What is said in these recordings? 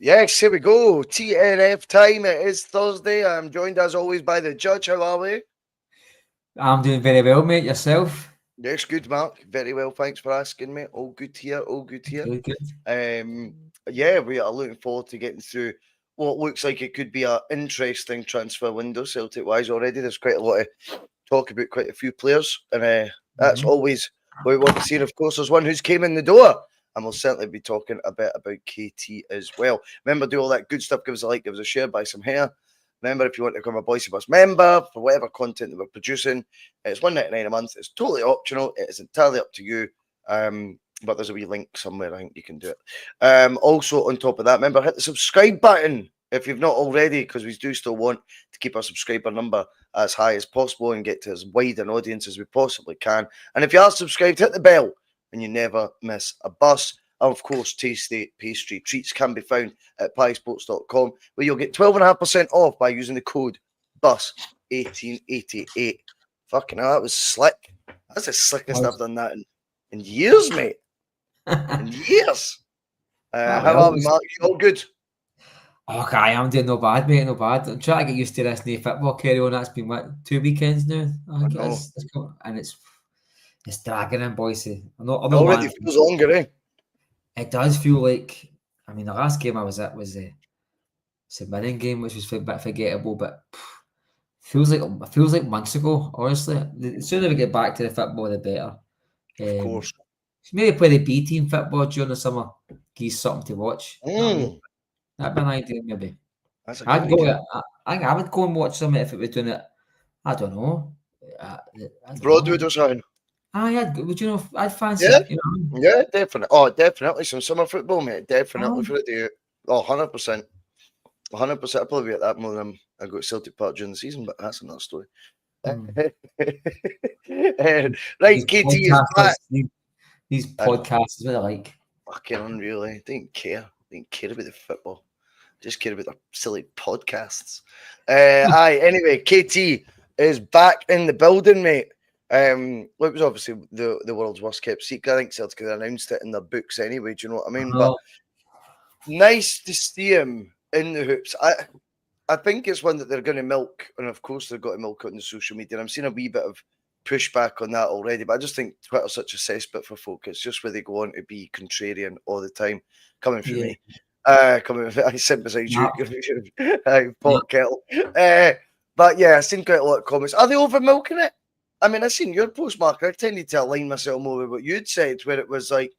Yes, here we go. T.N.F time. It is Thursday. I'm joined as always by the judge. How are we? I'm doing very well, mate. Yourself? Yes, good, Mark. Very well. Thanks for asking me. All good here. All good here. Good, good. Yeah, we are looking forward to getting through what looks like it could be an interesting transfer window, Celtic-wise already. There's quite a lot of talk about quite a few players, and that's always what we want to see. And of course, there's one who's came in the door, and we'll certainly be talking a bit about KT as well. Remember, do all that good stuff. Give us a like, give us a share, buy some hair. Remember, if you want to become a Bhoycie Bus member for whatever content that we're producing, it's $1.99 a month. It's totally optional. It is entirely up to you. But there's a wee link somewhere. I think you can do it. Also, on top of that, remember, hit the subscribe button if you've not already, because we do still want to keep our subscriber number as high as possible and get to as wide an audience as we possibly can. And if you are subscribed, hit the bell and you never miss a bus. And of course, tasty pastry treats can be found at piesports.com, where you'll get 12.5% off by using the code BUS1888. Fucking hell, that was slick. That's the slickest I've done that in years, mate. In years. How are we, Mark? You all good? Okay, I'm doing no bad, mate. No bad. I'm trying to get used to this new football carry on. That's been what, 2 weekends now. I think it is. And it's dragging in, Bhoycie. I'm not already feels longer, eh? It does feel like. I mean, the last game I was at was the winning game, which was a bit forgettable, but feels like months ago. Honestly, the sooner we get back to the football, the better. Of course. Maybe play the B team football during the summer. Give something to watch. That'd be an idea, maybe. That's a good idea. I would go and watch some if it was doing it. I don't know. Broadwood or something. Would you know? I'd fancy. Yeah, you know? Yeah, definitely. Oh, definitely some summer football, mate. Definitely for it to. Oh, 100%. 100%. I'll probably be at that more than I go to Celtic Park during the season, but that's another story. Right, KT is back. These podcasts, what I like. Fucking unreal, eh? Didn't care about the football. Just care about the silly podcasts. Anyway, KT is back in the building, mate. It was obviously the world's worst kept secret. I think Celtic had announced it in their books anyway. Do you know what I mean? But nice to see him in the hoops. I think it's one that they're going to milk, and of course they've got to milk it on the social media. And I'm seeing a wee bit of pushback on that already, but I just think Twitter's such a cesspit for folk. It's just where they go on to be contrarian all the time. Coming from me. I sit beside you. Pot kettle. But yeah, I've seen quite a lot of comments. Are they over milking it? I mean, I've seen your post, Mark. I tended to align myself more with what you'd said, where it was like,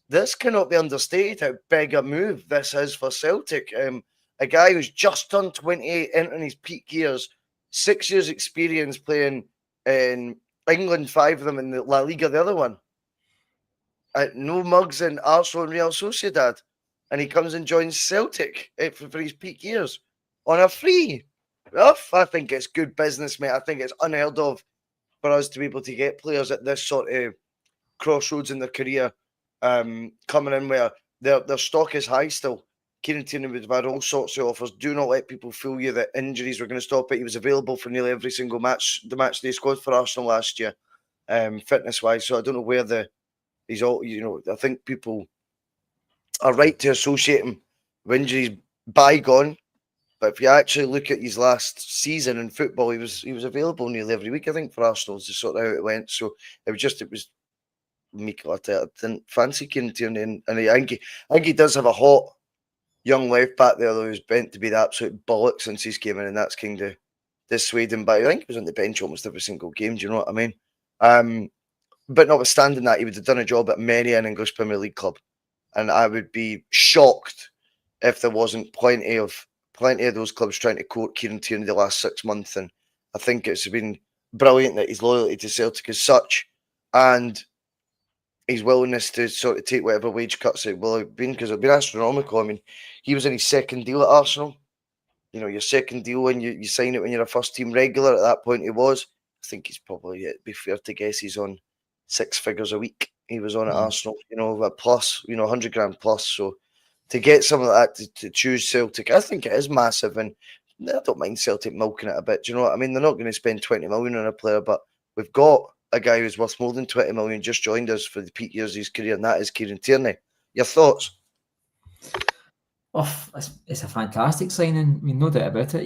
this cannot be understated how big a move this is for Celtic. A guy who's just turned 28, entering his peak years, 6 years experience playing in England, 5 of them in the La Liga, the other one. No mugs in Arsenal and Real Sociedad. And he comes and joins Celtic for his peak years on a free. I think it's good business, mate. I think it's unheard of for us to be able to get players at this sort of crossroads in their career coming in where their stock is high still. Kieran Tierney would have had all sorts of offers. Do not let people fool you that injuries were going to stop it. He was available for nearly every single match, the match day squad for Arsenal last year, fitness-wise. So I don't know where he's all, I think people are right to associate him with injuries bygone. But if you actually look at his last season in football, he was available nearly every week, I think, for Arsenal, to sort of how it went. So it was Mikel Arteta. I didn't fancy Kieran Tierney, and I think he does have a hot young left back there, though, who's bent to be the absolute bollock since he's came in, and that's kind of dissuaded him. But I think he was on the bench almost every single game. Do you know what I mean? But notwithstanding that, he would have done a job at many an English Premier League club, and I would be shocked if there wasn't plenty of those clubs trying to court Kieran Tierney the last 6 months. And I think it's been brilliant that his loyalty to Celtic is such, and his willingness to sort of take whatever wage cuts it will have been, because it'll be astronomical. I mean, he was in his second deal at Arsenal. Your second deal when you sign it when you're a first team regular. At that point, he was. I think he's probably, it'd be fair to guess, he's on 6 figures a week. He was on at Arsenal, a plus, 100 grand plus. So to get some of that to choose Celtic, I think it is massive. And I don't mind Celtic milking it a bit. Do you know what I mean? They're not going to spend 20 million on a player, but we've got a guy who's worth more than 20 million just joined us for the peak years of his career, and that is Kieran Tierney. Your thoughts? Oh, it's a fantastic signing. I mean, no doubt about it.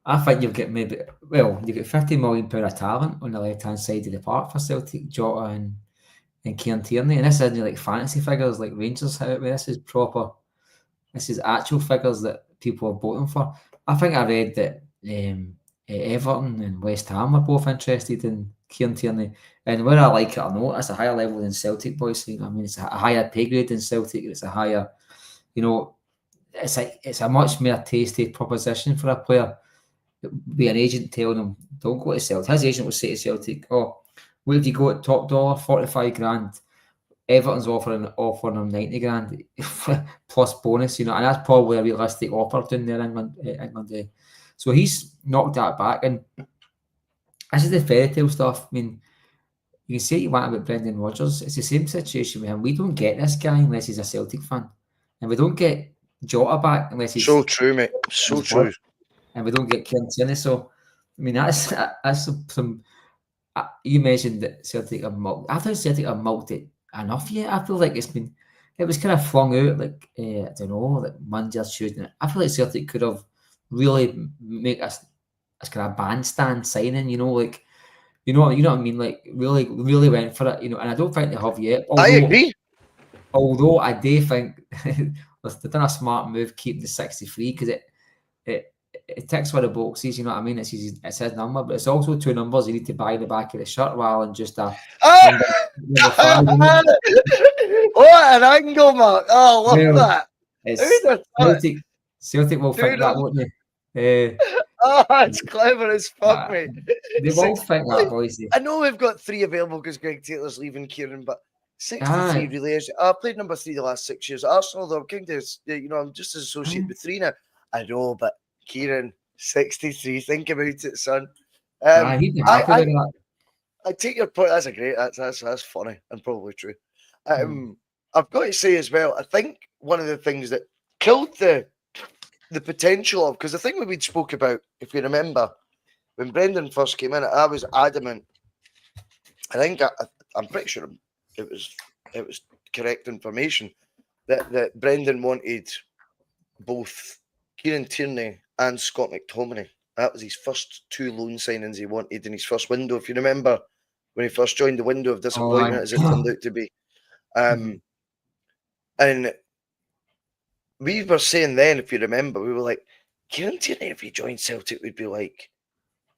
I think you've got you've got £50 million of talent on the left hand side of the park for Celtic, Jota and Kieran Tierney, and this isn't like fantasy figures like Rangers have. This is proper. This is actual figures that people are voting for. I think I read that Everton and West Ham are both interested in Kieran Tierney, and whether I like it or not, it's a higher level than Celtic, boys. I mean, it's a higher pay grade than Celtic. It's a higher, it's a much more tasty proposition for a player. Be an agent telling him, don't go to Celtic. His agent would say to Celtic, oh, what if you go at top dollar, 45 grand? Everton's offering him 90 grand plus bonus, and that's probably a realistic offer down there in England. So he's knocked that back. And this is the fairy tale stuff. I mean, you can say what you want about Brendan Rodgers. It's the same situation with him. We don't get this guy unless he's a Celtic fan. And we don't get Jota back unless he's... So true, mate. So true. And we don't get Kieran Tierney. So, I mean, that's some... You mentioned that Celtic are multi. I thought Celtic are multi enough yet. I feel like it was kind of flung out like I don't know, like Monday or Tuesday. I feel like Celtic could have really make us kind of bandstand signing, like you know what I mean, like really went for it, and I don't think they have yet. I agree. Although I do think they've done a smart move keeping the 63 because it ticks for the boxes, you know what I mean? It's his number, but it's also two numbers you need to buy in the back of the shirt rather than just a number 5. What an angle, Mark! Oh, I love that. Celtic will think that, won't they? It's clever as fuck, mate. They will think that, Bhoycie. I know we've got 3 available because Greg Taylor's leaving, Kieran, but 63 really is. I played number 3 the last 6 years. Arsenal, though, I'm just as associated with 3 now. I know, but Kieran, 63. Think about it, son. I take your point. That's great. That's funny and probably true. I've got to say as well, I think one of the things that killed the potential of, because the thing we spoke about, if you remember, when Brendan first came in, I was adamant. I think I'm pretty sure it was correct information that Brendan wanted both Kieran Tierney and Scott McTominay. That was his first 2 loan signings he wanted in his first window. If you remember, when he first joined the window of disappointment, as it turned out to be. And we were saying then, if you remember, we were like, Kieran Tierney, if he joined Celtic, would be like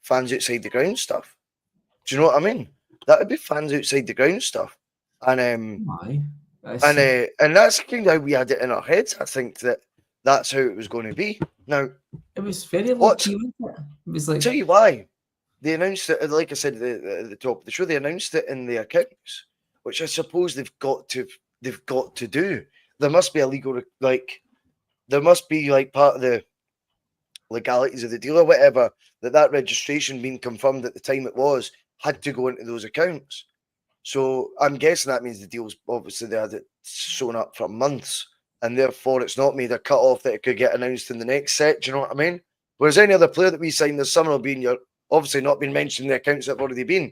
fans outside the ground stuff. Do you know what I mean? That would be fans outside the ground stuff. And that's kind of how we had it in our heads. I think that's how it was going to be. Now, it was very lucky. It was like, tell you why. They announced it, like I said at the top of the show, they announced it in the accounts, which I suppose they've got to do. There must be a legal, there must be part of the legalities of the deal or whatever, that registration being confirmed at the time it was, had to go into those accounts. So I'm guessing that means the deal's obviously they had it sewn up for months, and therefore it's not made a cut off that it could get announced in the next set. Do you know what I mean? Whereas any other player that we sign this summer will be in obviously not been mentioned in the accounts that have already been.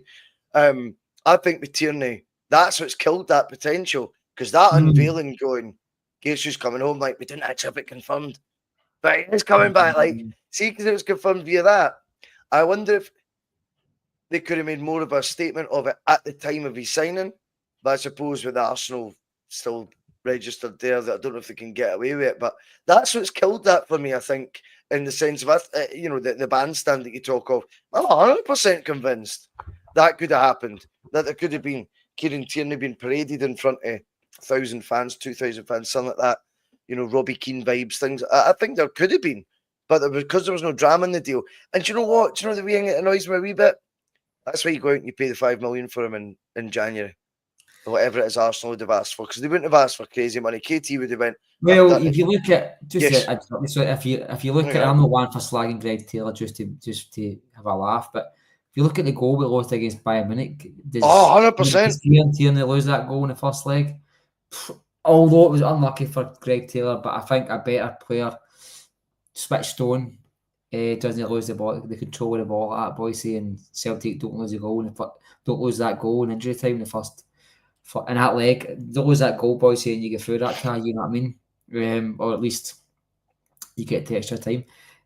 I think with Tierney, that's what's killed that potential, because that unveiling going, guess who's coming home? Like, we didn't actually have it confirmed, but he's coming back. See, because it was confirmed via that. I wonder if they could have made more of a statement of it at the time of his signing, but I suppose with Arsenal still registered there, that I don't know if they can get away with it. But that's what's killed that for me, I think, in the sense of the bandstand that you talk of. I'm 100% convinced that could have happened. That there could have been Kieran Tierney being paraded in front of 1,000 fans, 2,000 fans, something like that. Robbie Keane vibes, things. I think there could have been, but because there was no drama in the deal. And do you know what? Do you know the thing that annoys me a wee bit? That's why you go out and you pay the $5 million for him in January, or whatever it is Arsenal would have asked for, because they wouldn't have asked for crazy money. KT would have went. Well, if you look at if you look at, I'm not one for slagging Greg Taylor just to have a laugh, but if you look at the goal we lost against Bayern Munich, 100%. Tierney lose that goal in the first leg. Although it was unlucky for Greg Taylor, but I think a better player switched on. Doesn't lose the ball, the control of the ball at Bhoycie, and Celtic don't lose a goal, don't lose that goal in injury time in the first in that leg. Don't lose that goal, Bhoycie, and you get through that tie. You know what I mean? or at least you get the extra time.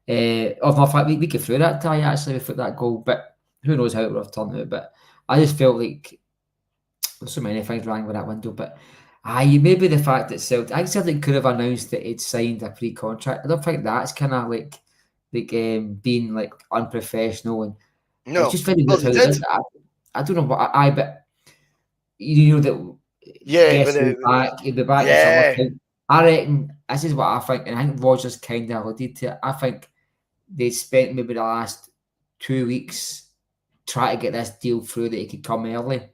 Of the fact we get through that tie actually without that goal, but who knows how it would have turned out. But I just felt like there's so many things wrong with that window. But maybe the fact that Celtic could have announced that he'd signed a pre-contract. I don't think that's kind of like being like unprofessional, and No, it's just very well, weird they how did. I don't know what but you know that Yeah, yes, but he'll be back in yeah, summertime. I reckon this is what I think, and I think Rogers kind of alluded to it. I think they spent maybe the last 2 weeks trying to get this deal through that he could come early.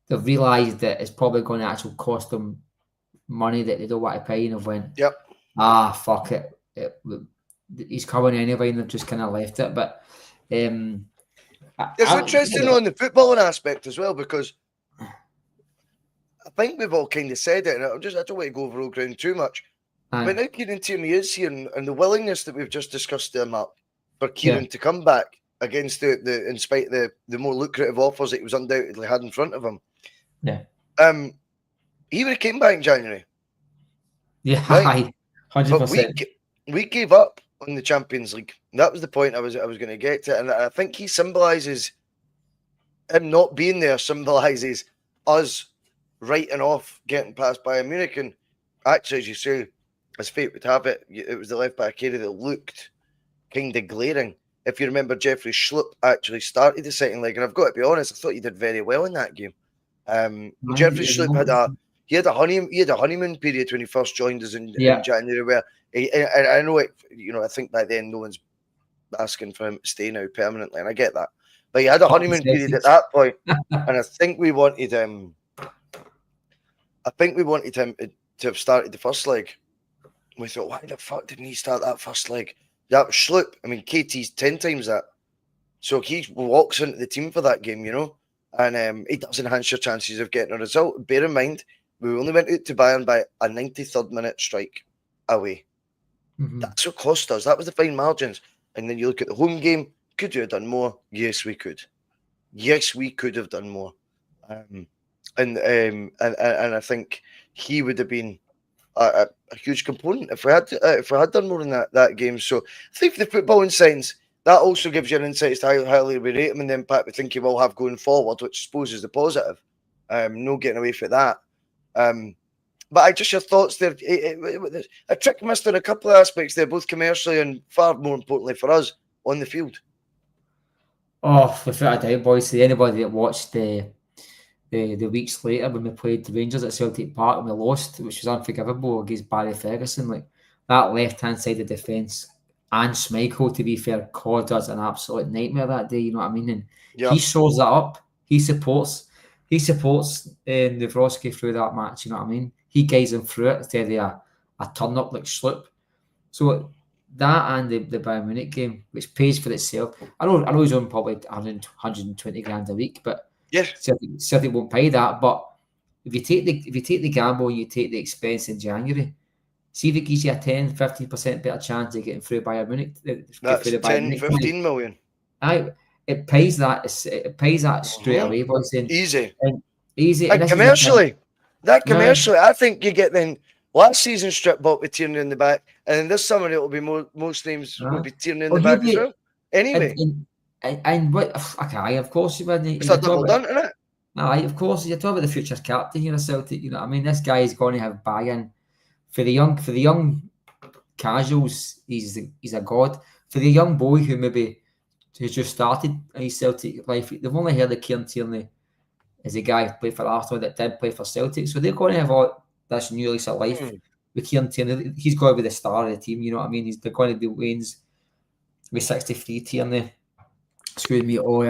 They've realised that it's probably going to actually cost them money that they don't want to pay, and have went, yep. Fuck it. He's coming anyway, and they've just kind of left it. But It's interesting on the footballing aspect as well, because I think we've all kind of said it, and I don't want to go over old ground too much. But now Kieran Tierney is here, and the willingness that we've just discussed there, Mark, for Kieran to come back against in spite of the more lucrative offers that he was undoubtedly had in front of him. Yeah. He would have came back in January. Yeah, right? 100%. But we gave up on the Champions League. That was the point I was going to get to, and I think he symbolises, him not being there symbolises us writing off getting past Bayern Munich. And actually, as you say, as fate would have it, it was the left back area that looked kind of glaring. If you remember, Jeffrey Schlupp actually started the second leg, and I've got to be honest, I thought he did very well in that game. Jeffrey Schlupp had a honeymoon period when he first joined us in January, where I know it. I think by then no one's asking for him to stay now permanently, and I get that. But he had a honeymoon period at that point, and I think we wanted him. I think we wanted him to have started the first leg. We thought, why the fuck didn't he start that first leg? That was Schlupp. I mean, KT's 10 times that. So he walks into the team for that game, and it does enhance your chances of getting a result. Bear in mind, we only went out to Bayern by a 93rd minute strike away. Mm-hmm. That's what cost us. That was the fine margins. And then you look at the home game. Could you have done more? Yes, we could. Yes, we could have done more. And I think he would have been a huge component if we had done more in that game. So I think for the footballing sense, that also gives you an insight as to how highly we rate him and the impact we think he will have going forward, which I suppose is the positive. No getting away from that. But I just your thoughts there. A trick missed on a couple of aspects there, both commercially and far more importantly for us on the field. Oh, without a doubt, boys. Anybody that watched the weeks later when we played the Rangers at Celtic Park and we lost, which was unforgivable against Barry Ferguson, like that left-hand side of defence, and Schmeichel, to be fair, caused us an absolute nightmare that day. You know what I mean? And he shows that up. He supports Nawrocki through that match. You know what I mean? He guides him through it instead of a turn up like Schlupp. So that and the Bayern Munich game, which pays for itself. I know he's on probably 120 grand a week, but Celtic won't pay that. But if you take the gamble and you take the expense in January, see if it gives you a 10-15% better chance of getting through Bayern Munich. That's 10-15 million. It pays that straight away. Easy. Easy. And commercially, I think you get then last season strip bought with Tierney in the back, and then this summer it will be most names will be Tierney in the back as well. Anyway. And what? Okay, of course you would. It's a double done, isn't it? Of course, you're talking about the future captain here at Celtic. You know what I mean? This guy is going to have buy-in for the young casuals. He's a god. For the young boy who's just started his Celtic life, they've only heard of Kieran Tierney as a guy who played for Arsenal that did play for Celtic. So they're going to have all this new lease of life with Kieran Tierney. He's got to be the star of the team. You know what I mean? They're going to do Wayne's with 63 Tierney. Excuse me, or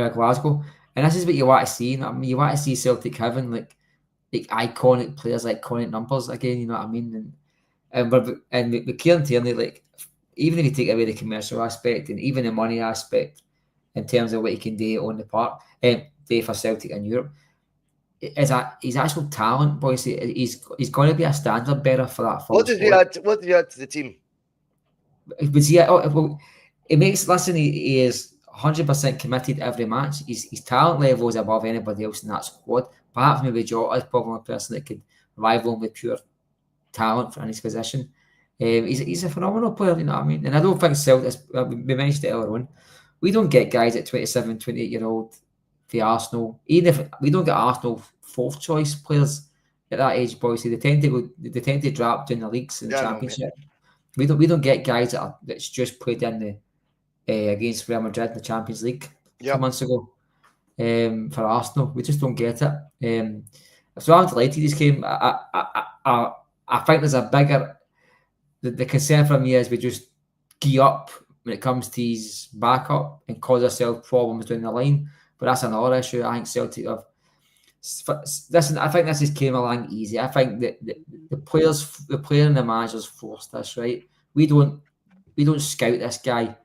Glasgow, and this is what you want to see. You know what I mean? You want to see Celtic having like iconic players, like iconic numbers again. You know what I mean? And with Kieran Tierney, like even if you take away the commercial aspect and even the money aspect in terms of what he can do on the park, do for Celtic in Europe, his actual talent, boys, he's going to be a standard bearer for that. What did he add to the team? It makes he is 100% committed every match. His talent level is above anybody else in that squad. Perhaps maybe Jota is probably a person that could rival him with pure talent in his position. He's a phenomenal player, you know what I mean? And I don't think Celtic, we mentioned it earlier on, we don't get guys at 27, 28-year-old for Arsenal. Even if we don't get Arsenal fourth choice players at that age, boys, they tend to drop in the leagues and the championship. We don't get guys that's just played in the against Real Madrid in the Champions League 2 months ago. For Arsenal, we just don't get it. So I'm delighted this game. I think there's a bigger. The concern for me is we just gear up when it comes to his backup and cause ourselves problems down the line. But that's another issue. I think Celtic have. Listen, I think this just came along easy. I think that the player and the managers forced us, right? We don't scout this guy.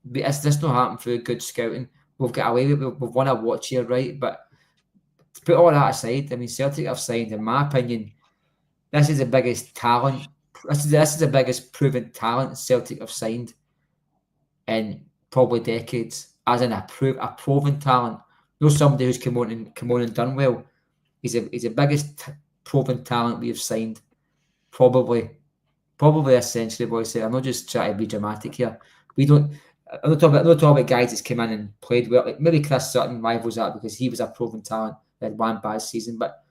This not happened through good scouting. We've got away with it. We've won a watch here, right? But to put all that aside, I mean, Celtic have signed, in my opinion, this is the biggest talent. This is the biggest proven talent Celtic have signed in probably decades, as in a proven talent. Not somebody who's come on and done well. He's the biggest proven talent we have signed, probably this century, boys. I'm not just trying to be dramatic here. I'm not talking about guys that's come in and played well. Like maybe Chris Sutton rivals that because he was a proven talent that had one bad season, but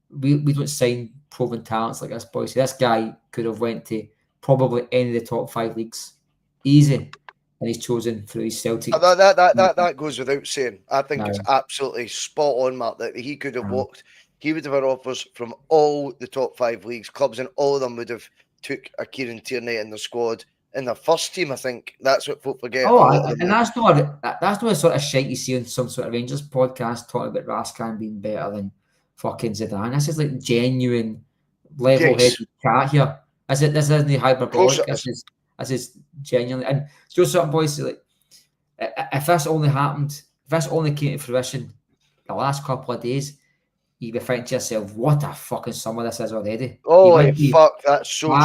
we don't sign proven talents like this, boys. This guy could have went to probably any of the top 5 leagues easy, and he's chosen through his Celtic. That goes without saying. I think it's absolutely spot on, Mark, that he could have walked. He would have had offers from all the top 5 leagues, clubs, and all of them would have took a Kieran Tierney in the squad. In the first team, I think that's what folk forget. And that's not the sort of shit you see on some sort of Rangers podcast talking about Raskan being better than fucking Zidane. This is like genuine level-headed chat here. This isn't hyperbolic. This is genuinely. And just something, boys, like if this only came to fruition the last couple of days, you'd be thinking to yourself, what a fucking summer this is already. Fuck, that's so true.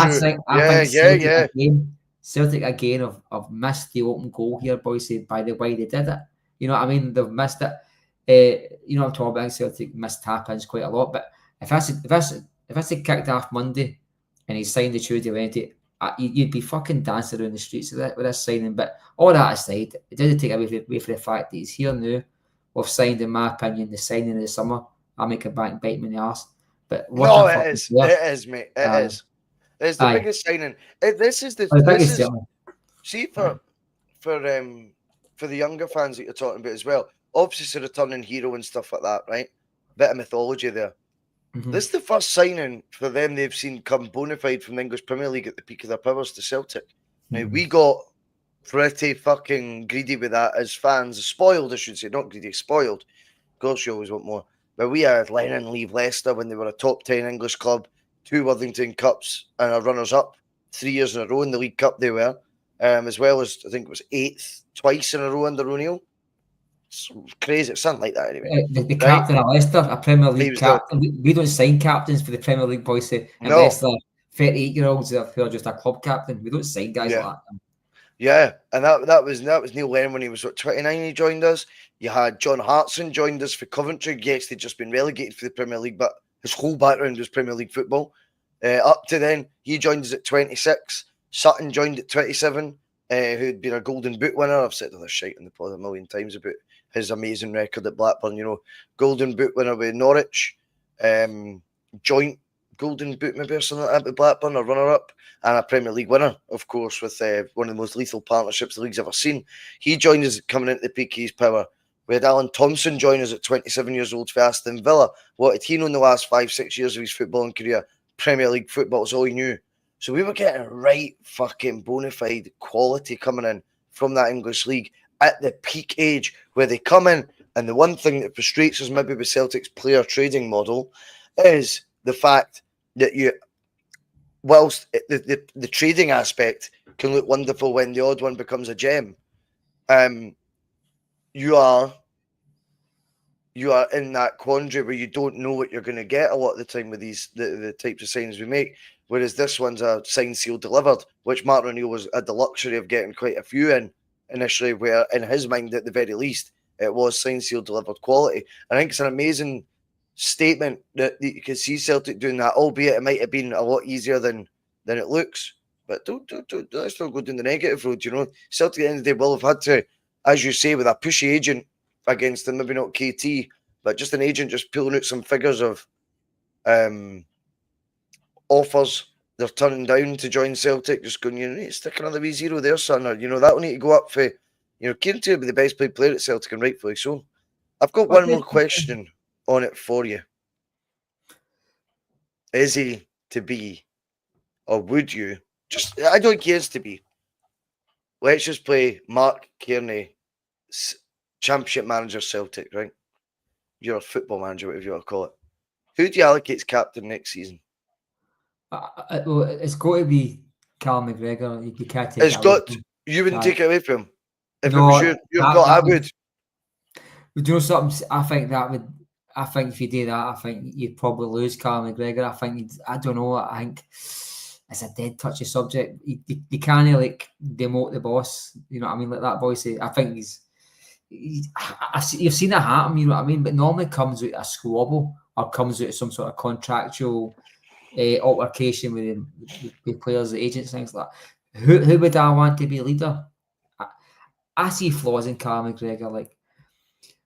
I think Celtic again have missed the open goal here, boys. By the way they did it, you know what I mean. They've missed it. You know, I'm talking about Celtic missed tap-ins quite a lot. But if that's kicked off Monday and he signed the Tuesday Wednesday, you'd be fucking dancing around the streets with this signing. But all that aside, it doesn't take away from the fact that he's here now. We've signed, in my opinion, the signing of the summer. I'll make it back and bite me in the arse. But it is, mate. It is. It's the biggest signing. See for the younger fans that you're talking about as well. Obviously, it's a returning hero and stuff like that, right? Bit of mythology there. Mm-hmm. This is the first signing for them they've seen come bona fide from the English Premier League at the peak of their powers to Celtic. Mm-hmm. Now, we got pretty fucking greedy with that as fans. Spoiled, I should say. Not greedy, spoiled. Of course, you always want more. But we had Lennon leave Leicester when they were a top 10 English club, 2 Worthington Cups and a runners-up, 3 years in a row in the League Cup they were, as well as, I think it was 8th twice in a row under O'Neill. It's crazy. It's something like that anyway. The captain of Leicester, a Premier League captain. We don't sign captains for the Premier League, boys. Unless they're 38-year-olds who are just a club captain. We don't sign guys like that. Yeah, and that was Neil Lennon when he was 29. He joined us. You had John Hartson joined us for Coventry. Yes, they'd just been relegated for the Premier League, but his whole background was Premier League football. Up to then, he joined us at 26. Sutton joined at 27, who'd been a Golden Boot winner. I've said all this shit in the pod a million times about his amazing record at Blackburn. You know, Golden Boot winner with Norwich, joint Golden Boot maybe or something like that with Blackburn, a runner-up, and a Premier League winner, of course, with one of the most lethal partnerships the league's ever seen. He joined us coming into the peak of his power. We had Alan Thompson join us at 27 years old for Aston Villa. What had he known the last 5-6 years of his footballing career? Premier League football was all he knew. So we were getting right fucking bona fide quality coming in from that English league at the peak age where they come in. And the one thing that frustrates us maybe with Celtic's player trading model is the fact that whilst the trading aspect can look wonderful when the odd one becomes a gem, you are in that quandary where you don't know what you're going to get a lot of the time with these the types of signings we make. Whereas this one's a signed, sealed, delivered, which Martin O'Neill had the luxury of getting quite a few in initially, where in his mind, at the very least, it was signed, sealed, delivered quality. I think it's an amazing statement that you can see Celtic doing that, albeit it might have been a lot easier than it looks. But don't let's not go down the negative road. You know, Celtic at the end of the day will have had to, as you say, with a pushy agent against them, maybe not KT, but just an agent just pulling out some figures of offers they're turning down to join Celtic, just going, you need to stick another wee zero there, son, or that will need to go up for, Kieran Tierney will be the best paid player at Celtic, and rightfully so. I've got one more question on it for you. Is he to be, or would you, I don't think he is to be. Let's just play Marc Cairney, Championship manager Celtic, right? You're a football manager, whatever you want to call it. Who do you allocate as captain next season? Well, it's got to be Cal McGregor. You can't take it's got. You wouldn't take it away from him. If it was your call, I would. Would you know something? I think if you do that, I think you'd probably lose Cal McGregor. I don't know. I think it's a dead touchy subject. You can't like demote the boss. You know what I mean? Like that Bhoycie. I think you've seen it happen. You know what I mean? But normally comes out a squabble or comes out some sort of contractual altercation with players, agents, things like that. Who would I want to be leader? I see flaws in Cal McGregor. Like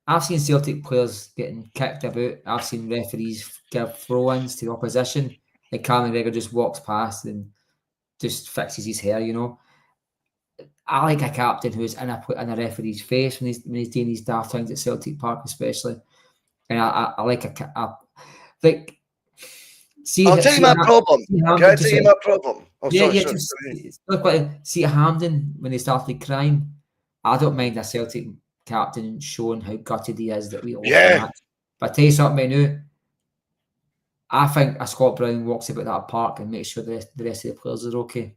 I've seen Celtic players getting kicked about. I've seen referees give throw-ins to the opposition, and Cal McGregor just walks past and just fixes his hair. You know, I like a captain who's in a referee's face when he's doing these daft things at Celtic Park, especially. And I like like. I'll tell you my problem. Can I tell you my problem? Oh, sorry. Look like see Hampden when they started crying. I don't mind a Celtic captain showing how gutted he is that we lost the match. But I tell you something new. I think a Scott Brown walks about that park and makes sure the rest of the players are okay.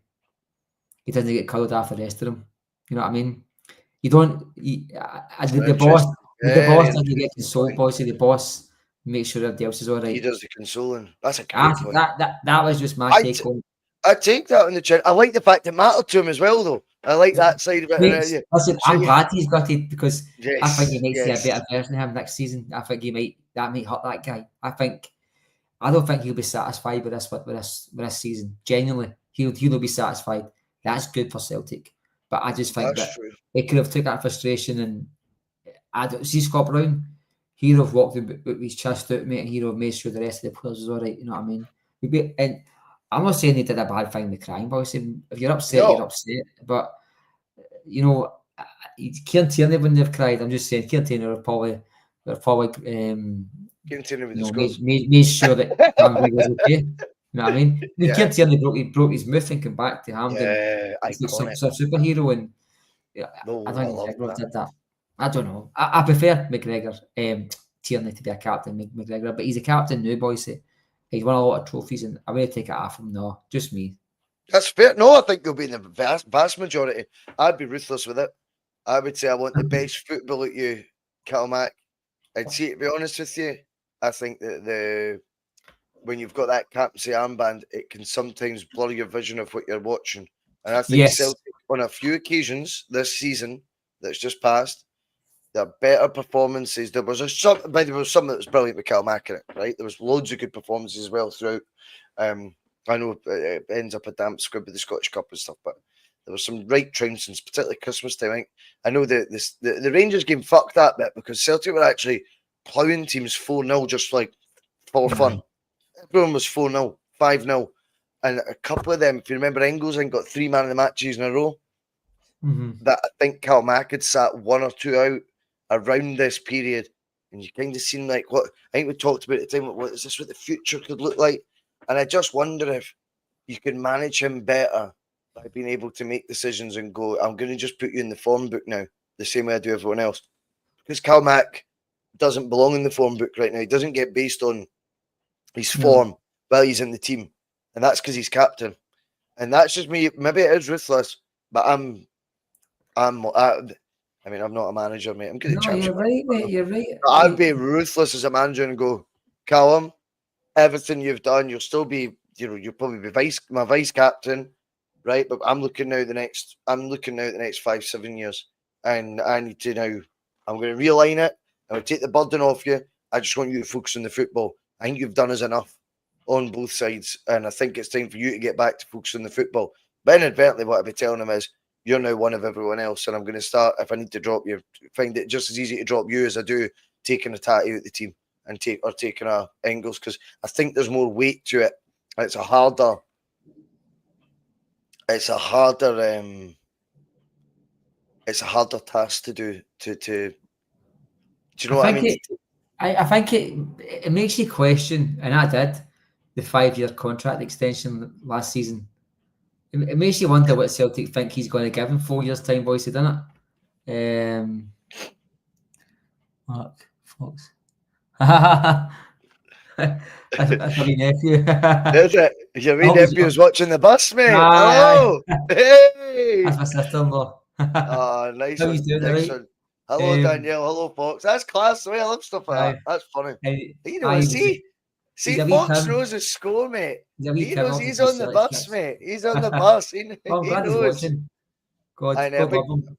He doesn't get coloured off the rest of them. You know what I mean? You don't. The boss doesn't get consoled, Bhoycie. The boss makes sure everybody else is all right. He does the consoling. That's a great point. That was just my take on it. I take that on the chin. I like the fact it mattered to him as well, though. I like that side of it. Listen, I'm glad he's got it because I think he might see a better version of him next season. I think that might hurt that guy. I don't think he'll be satisfied with this season. Genuinely, he'll be satisfied. That's good for Celtic. But I just think he could have took that frustration and I don't see Scott Brown. He'd have walked with his chest out, mate, and he'd have made sure the rest of the players was all right. You know what I mean? And I'm not saying he did a bad thing with crying, but if you're upset, you're upset. But you know, Kieran Tierney wouldn't have cried. I'm just saying, Kieran Tierney would probably made sure that Hampden was okay. You know what I mean? Kieran Tierney broke his myth and came back to Hampden. Some superhero, and I don't think McGregor did that. I don't know. I prefer McGregor, Tierney to be a captain, McGregor, but he's a captain now, Bhoycie. He's won a lot of trophies, and I would take it off him. No, just me. That's fair. No, I think he'll be in the vast majority. I'd be ruthless with it. I would say I want the best football at you, Cal Mac. I'd say, to be honest with you, I think that when you've got that captaincy armband, it can sometimes blur your vision of what you're watching. And I think Celtic, on a few occasions this season that's just passed, there are better performances. There was some that was brilliant with Cal Mac in it, right? There was loads of good performances as well throughout. I know it ends up a damp squib with the Scottish Cup and stuff, but there was some right trouncings, particularly Christmas time. I know the Rangers game fucked that bit because Celtic were actually ploughing teams 4-0 just like for fun. Everyone was 4-0, 5-0. And a couple of them, if you remember, Engels got 3 man of the matches in a row. That I think Cal Mac had sat 1 or 2 out around this period. And you kind of seen like what I think we talked about at the time. What is this? What the future could look like? And I just wonder if you can manage him better by being able to make decisions and go, I'm going to just put you in the form book now, the same way I do everyone else. Because Cal Mac doesn't belong in the form book right now. He doesn't get based on his form while he's in the team. And that's because he's captain. And that's just me. Maybe it is ruthless, but I'm not a manager, mate. I'm good at you're right, mate. You're right. I'd be ruthless as a manager and go, Callum, everything you've done, you'll still be, you'll probably be my vice captain, right? But I'm looking now the next 5-7 years, and I need to now. I'm going to realign it. I'm going to take the burden off you. I just want you to focus on the football. I think you've done us enough on both sides, and I think it's time for you to get back to focus on the football. But inadvertently, what I'd be telling him is, you're now one of everyone else, and I'm going to start, if I need to drop you, find it just as easy to drop you as I do taking a Tatty out the team and taking a Engels, because I think there's more weight to it. It's a harder task to do. Do you know what I mean? I think it makes you question, and I did, the 5-year contract extension last season. It makes you wonder what Celtic think he's going to give in 4 years' time, Bhoycie, doesn't it? Mark Fox. That's my wee nephew. Is it? Your wee nephew's watching the bus, mate. Hello. Hey. That's my sister-in-law. Oh, nice How one. you doing, Nice right? one. Hello, Danielle. Hello, Fox. That's class. I love stuff like that. That's funny. You know, see, Fox knows his score, mate. He knows he's on the bus, mate. He's on the bus. He knows. God love him.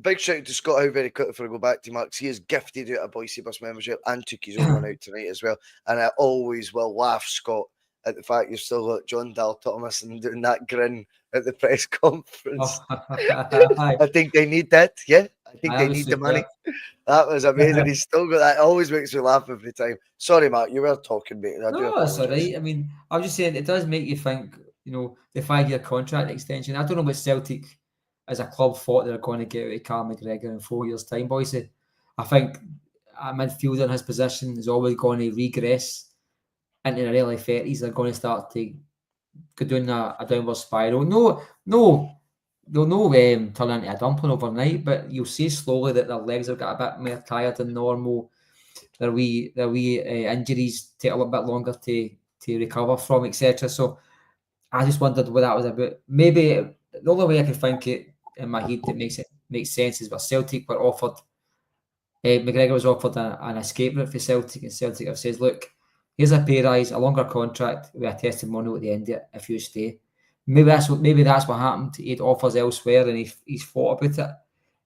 Big shout out to Scott Howe very quickly before I go back to Mark. He is gifted out a Bhoycie Bus membership and took his own one out tonight as well. And I always will laugh, Scott, at the fact you've still got John Dal Thomas and doing that grin at the press conference. I think they need that. Yeah, I think they need the money. That was amazing. He's still got that. It always makes me laugh every time. Sorry, Mark, you were talking, mate. No, that's all right. I mean, I was just saying it does make you think, you know, the 5-year contract extension. I don't know what Celtic as a club thought they're going to get out of Carl McGregor in 4 years' time, Bhoycie. I think a midfielder in his position is always going to regress into the early 30s. They're going to start to go down a downward spiral. No, they'll turn into a dumpling overnight, but you'll see slowly that their legs have got a bit more tired than normal. Their wee injuries take a little bit longer to recover from, etc. So I just wondered what that was about. Maybe the only way I can think it in my head that makes sense is what Celtic were offered. McGregor was offered an escape route for Celtic, and Celtic have said, look, here's a pay rise, a longer contract with a testimonial at the end of it if you stay. Maybe that's what happened. He had offers elsewhere and he's thought about it.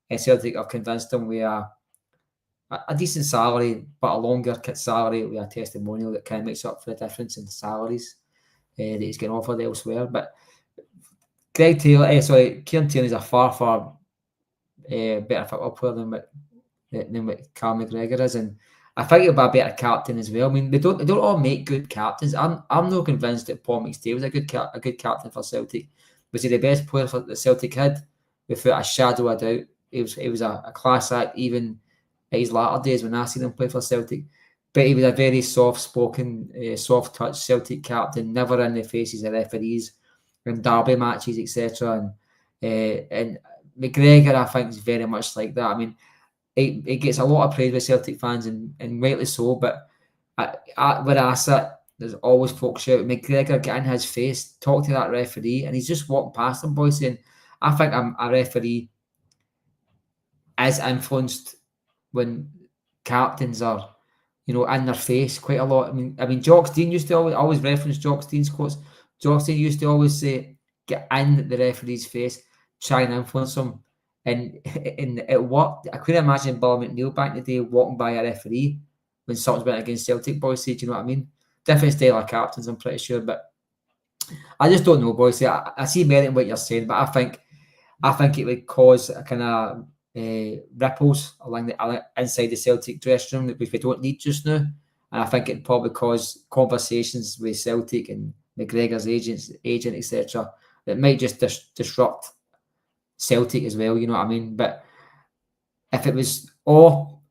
And Celtic have convinced him with a decent salary, but a longer salary with a testimonial that kind of makes up for the difference in the salaries that he's getting offered elsewhere. But Kieran Tierney is a far better football player than what Carl McGregor is, and I think he'll be a better captain as well. I mean, they don't all make good captains. I'm not convinced that Paul McStay was a good captain for Celtic. Was he the best player for the Celtic had? Without a shadow of doubt, he was a class act even at his latter days when I seen him play for Celtic. But he was a very soft-spoken, soft-touch Celtic captain, never in the faces of referees in derby matches, etc. And McGregor, I think, is very much like that. I mean, it gets a lot of praise with Celtic fans, and rightly so. But where I sit, there's always folks shout, McGregor, get in his face, talk to that referee, and he's just walking past them, boys. And I think a referee is influenced when captains are, you know, in their face quite a lot. I mean, Jock Stein used to always reference Jock Stein's quotes. Jock Stein used to always say, get in the referee's face, try and influence him. And it worked. I couldn't imagine Bill McNeil back in the day walking by a referee when something's went against Celtic, boys. Do you know what I mean? Different style of captains, I'm pretty sure. But I just don't know, boys. I see merit in what you're saying, but I think it would cause a kind of ripples along inside the Celtic dressing room that we don't need just now. And I think it'd probably cause conversations with Celtic and McGregor's agent, etc. that might just disrupt Celtic as well, you know what I mean? But if it was all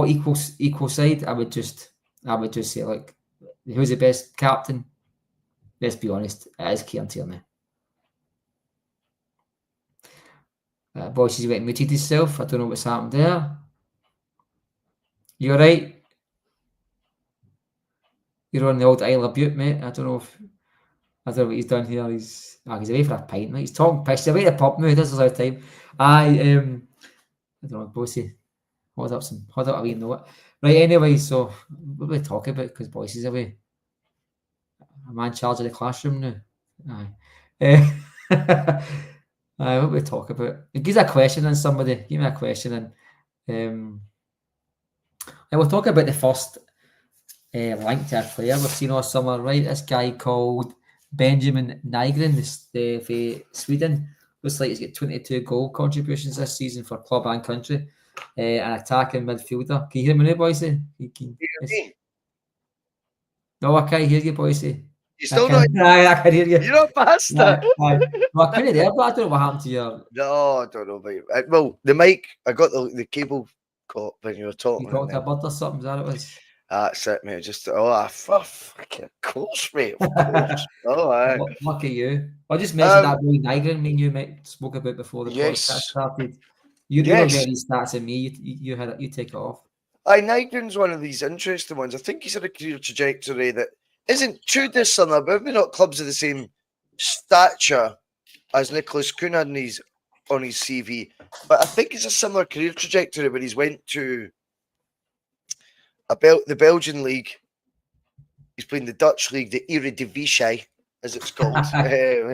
equal side, I would just say, like, who's the best captain? Let's be honest, it is Kieran Tierney. Bhoycie's went and muted himself. I don't know what's happened there. You're right. You're on the old Isle of Bute, mate. I don't know what he's done here. He's away for a pint, mate. He's talking piss. He's away to the pub, mate. This is our time. I don't know, Bhoycie. Hold up a wee note. Right, anyway, so what are we talking about? Because Bhoycie's away. A man charged of the classroom now. Aye. What we talk about? Give a question and somebody. Give me a question and we'll talk about the first linked to a player we've seen all summer, right? This guy called Benjamin Nygren, for Sweden. Looks like he's got 22 goal contributions this season for club and country. An attacking midfielder. Can you hear me now, Bhoycie? No, I can't hear you, Bhoycie. You still not? I can hear you. You're not past that. Well, I couldn't there, but I don't know what happened to your. No, I don't know about you. Well, the mic, I got the cable caught when you were talking. You caught a bird or something, is that it was? That's it, mate. Just fucking of course, mate. Of course. Oh, aye. Lucky you. I just mentioned that Billy Nygren, me and you spoke about before the podcast started. You were getting these stats than me. You had it. You take it off. Nygren's one of these interesting ones. I think he's had a career trajectory that isn't too dissimilar, but maybe not clubs of the same stature as Nicholas Kuhn had on his CV. But I think it's a similar career trajectory where he's went to the Belgian league. He's playing the Dutch league, the Eredivisie, as it's called.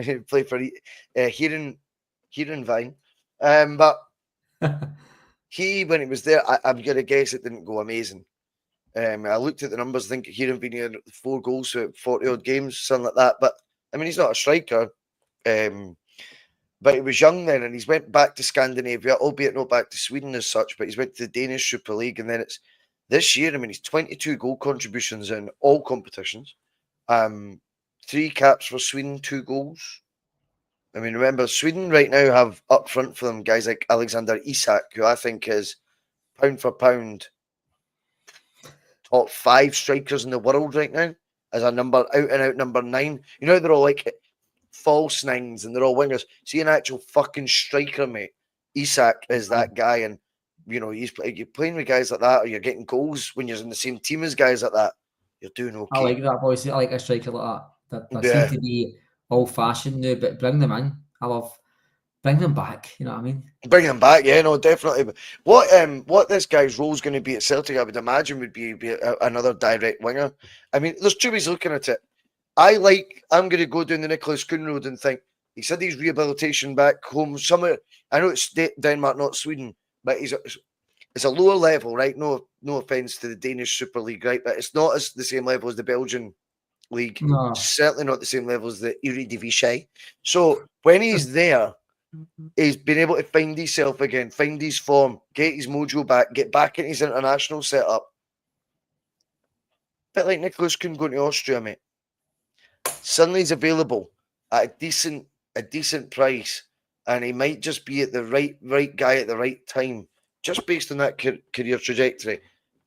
He played for Heerenveen. But when he was there, I'm going to guess it didn't go amazing. I looked at the numbers. I think Heerenveen had 4 goals for 40-odd games, something like that. But, I mean, he's not a striker. But he was young then, and he's went back to Scandinavia, albeit not back to Sweden as such, but he's went to the Danish Super League, and then it's this year, I mean, he's 22 goal contributions in all competitions. 3 caps for Sweden, 2 goals. I mean, remember, Sweden right now have up front for them guys like Alexander Isak, who I think is pound for pound top 5 strikers in the world right now, as a out and out number 9. You know, they're all like false 9s and they're all wingers. See, an actual fucking striker, mate. Isak is that guy, and you know, you're playing with guys like that, or you're getting goals when you're in the same team as guys like that. You're doing okay. I like that, boys. I like a striker like that. That seem to be old-fashioned now, but bring them in. Bring them back. You know what I mean? Bring them back, yeah, no, definitely. What this guy's role is going to be at Celtic, I would imagine, would be another direct winger. I mean, there's 2 ways looking at it. I'm going to go down the Nicholas Kuhn road and think he's had his rehabilitation back home somewhere. I know it's Denmark, not Sweden, but it's a lower level, right? No offense to the Danish Super League, right? But it's not the same level as the Belgian league. No. Certainly not the same level as the Eredivisie. So when he's there, he's been able to find himself again, find his form, get his mojo back, get back in his international setup. Bit like Nicholas Kuhn going to Austria, mate. Suddenly he's available at a decent price, and he might just be at the right guy at the right time, just based on that career trajectory.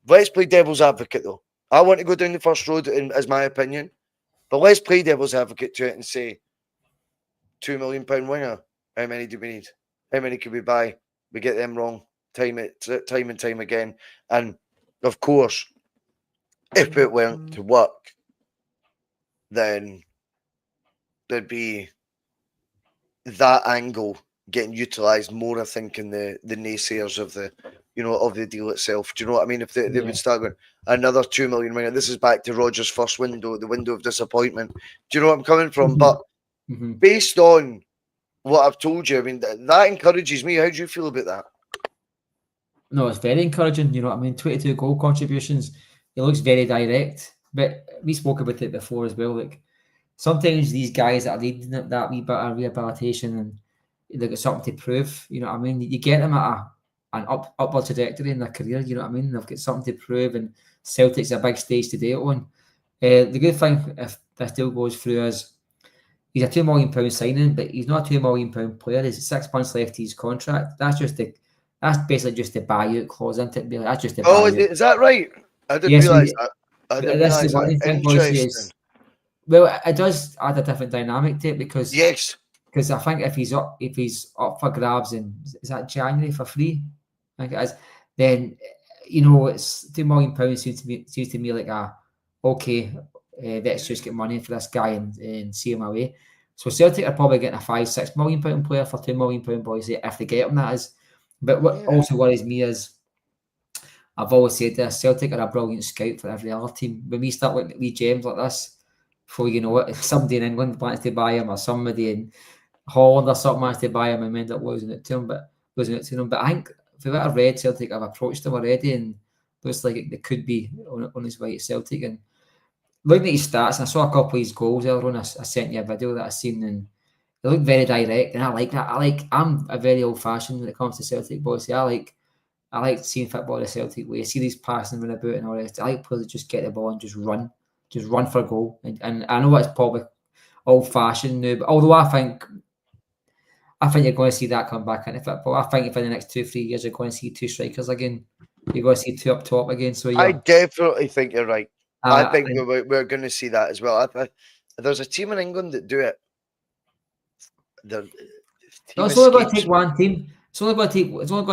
Let's play devil's advocate, though. I want to go down the first road, as my opinion, but let's play devil's advocate to it and say £2 million winger. How many do we need? How many can we buy? We get them wrong time and time again. And of course, if it weren't to work, then there'd be that angle getting utilised more, I think, in the naysayers of the deal itself. Do you know what I mean? If they would start going another £2 million winger, this is back to Rodgers' first window, the window of disappointment. Do you know what I'm coming from? But based on what I've told you, I mean, that encourages me. How do you feel about that? No, it's very encouraging. You know what I mean? 22 goal contributions. He looks very direct. But we spoke about it before as well. Like, sometimes these guys that are needing that wee bit of rehabilitation and they've got something to prove. You know what I mean? You get them at an upward trajectory in their career. You know what I mean? They've got something to prove, and Celtic's a big stage to do it on. The good thing, if this deal goes through, is he's a £2 million signing, but he's not a £2 million player. There's 6 months left to his contract. That's basically just the buyout clause, isn't it? That's just the buyout. Is that right? I didn't realise that. I didn't realise that. Interesting. Well, it does add a different dynamic to it because I think if he's up for grabs in, is that January for free? I think it is. Then it's £2 million seems to me like let's just get money for this guy and see him away. So Celtic are probably getting a £5-6 million player for £2 million, Bhoycie, if they get him, that is. But what also worries me is, I've always said this, Celtic are a brilliant scout for every other team. When we start looking at wee gems like this, before you know it, if somebody in England plans to buy him, or somebody in Holland or something wants to buy him, and we end up losing it to him. But I think, if I've read, Celtic have approached him already, and looks like it could be on his way to Celtic. And looking at his stats, and I saw a couple of his goals earlier on. I sent you a video that I seen, and they look very direct, and I like that. I'm a very old fashioned when it comes to Celtic boys. I like seeing football the Celtic way. I see these passing run about and all this. I like players that just get the ball and just run for a goal. And I know it's probably old fashioned now, but although I think you're going to see that come back into football. I think if in the next 2-3 years you're going to see two strikers again, you're going to see two up top again. So I definitely think you're right. I think we're going to see that as well. There's a team in England that do it. It's only going to take one team. It's only going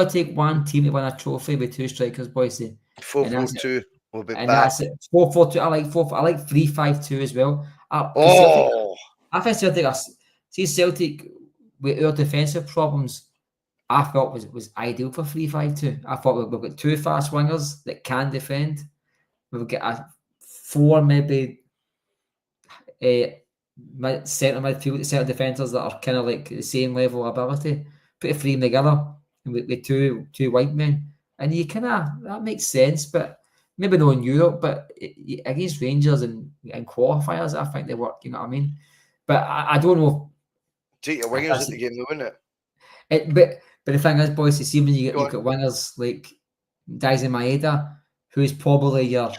to take one team to win a trophy with two strikers, Bhoycie. 4-4-2 will be back. That's it. 4-4-2. I like 3-5-2 as well. I think Celtic with our defensive problems, I thought was ideal for 3-5-2. I thought we've got two fast wingers that can defend. We've got four maybe centre midfield, centre defenders that are kind of like the same level of ability. Put a three together with two white men, and you that makes sense. But maybe not in Europe, but against Rangers and qualifiers, I think they work. You know what I mean? But I don't know. Take your wingers at the game, though, wouldn't it? But the thing is, boys, you see when you got wingers like Daisy Maeda, who's probably I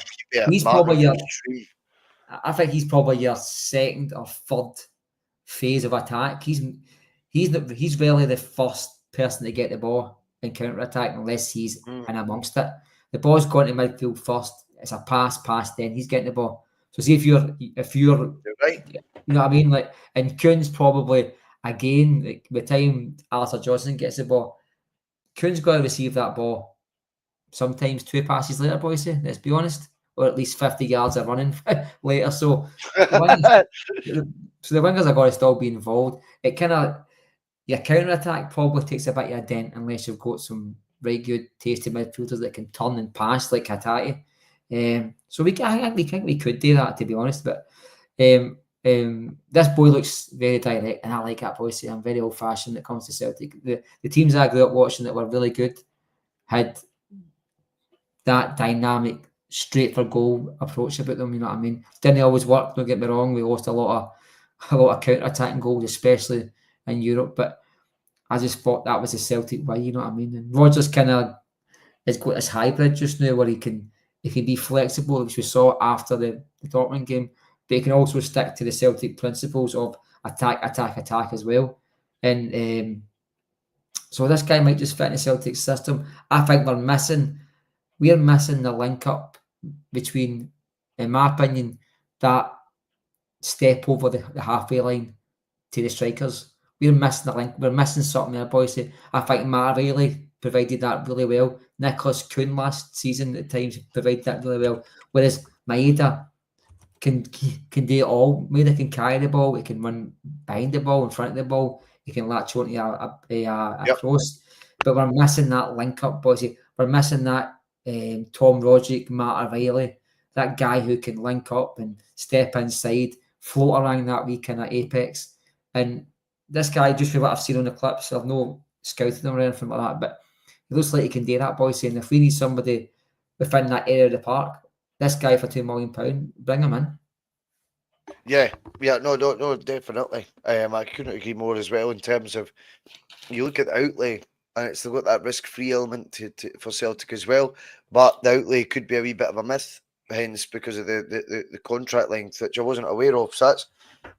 think he's probably your second or third phase of attack. He's rarely the first person to get the ball in counter attack unless he's in amongst it. The ball's going to midfield first. It's a pass, then he's getting the ball. So see if you're right, you know what I mean? Like, and Kuhn's probably again, like by the time Alistair Johnson gets the ball, Kuhn's got to receive that ball sometimes 2 passes later, Bhoycie, let's be honest, or at least 50 yards of running later. So the wingers are going to still be involved. It kind of, your counter attack probably takes a bit of a dent unless you've got some very good, tasty midfielders that can turn and pass like Hatate. So I think we could do that, to be honest. But this boy looks very direct, and I like that, Bhoycie. I'm very old-fashioned when it comes to Celtic. The teams I grew up watching that were really good had that dynamic, straight for goal approach about them. You know what I mean? Didn't always work. Don't get me wrong. We lost a lot of counter-attacking goals, especially in Europe. But I just thought that was the Celtic way. You know what I mean? And Rodgers kind of has got this hybrid just now where he can be flexible, which we saw after the Dortmund game. But he can also stick to the Celtic principles of attack as well. And so this guy might just fit in the Celtic system. I think we're missing the link up between, in my opinion, that step over the halfway line to the strikers. We're missing the link. We're missing something there, Bhoycie. I think Matt Riley provided that really well. Nicholas Kuhn last season at times provided that really well. Whereas Maeda can do it all. Maeda can carry the ball. He can run behind the ball, in front of the ball. He can latch onto a cross. But we're missing that link up, Bhoycie. We're missing that Tom Roderick, Matt Riley, that guy who can link up and step inside, float around that wee kind of apex. And this guy, just from what I've seen on the clips, I've no scouted him or anything like that, but he looks like he can do that, Bhoycie. And if we need somebody within that area of the park, this guy for £2 million, bring him in. Yeah, no, definitely. I couldn't agree more as well in terms of, you look at the outlay, and it's still got that risk-free element for Celtic as well, but the outlay could be a wee bit of a myth, hence because of the contract length, which I wasn't aware of. So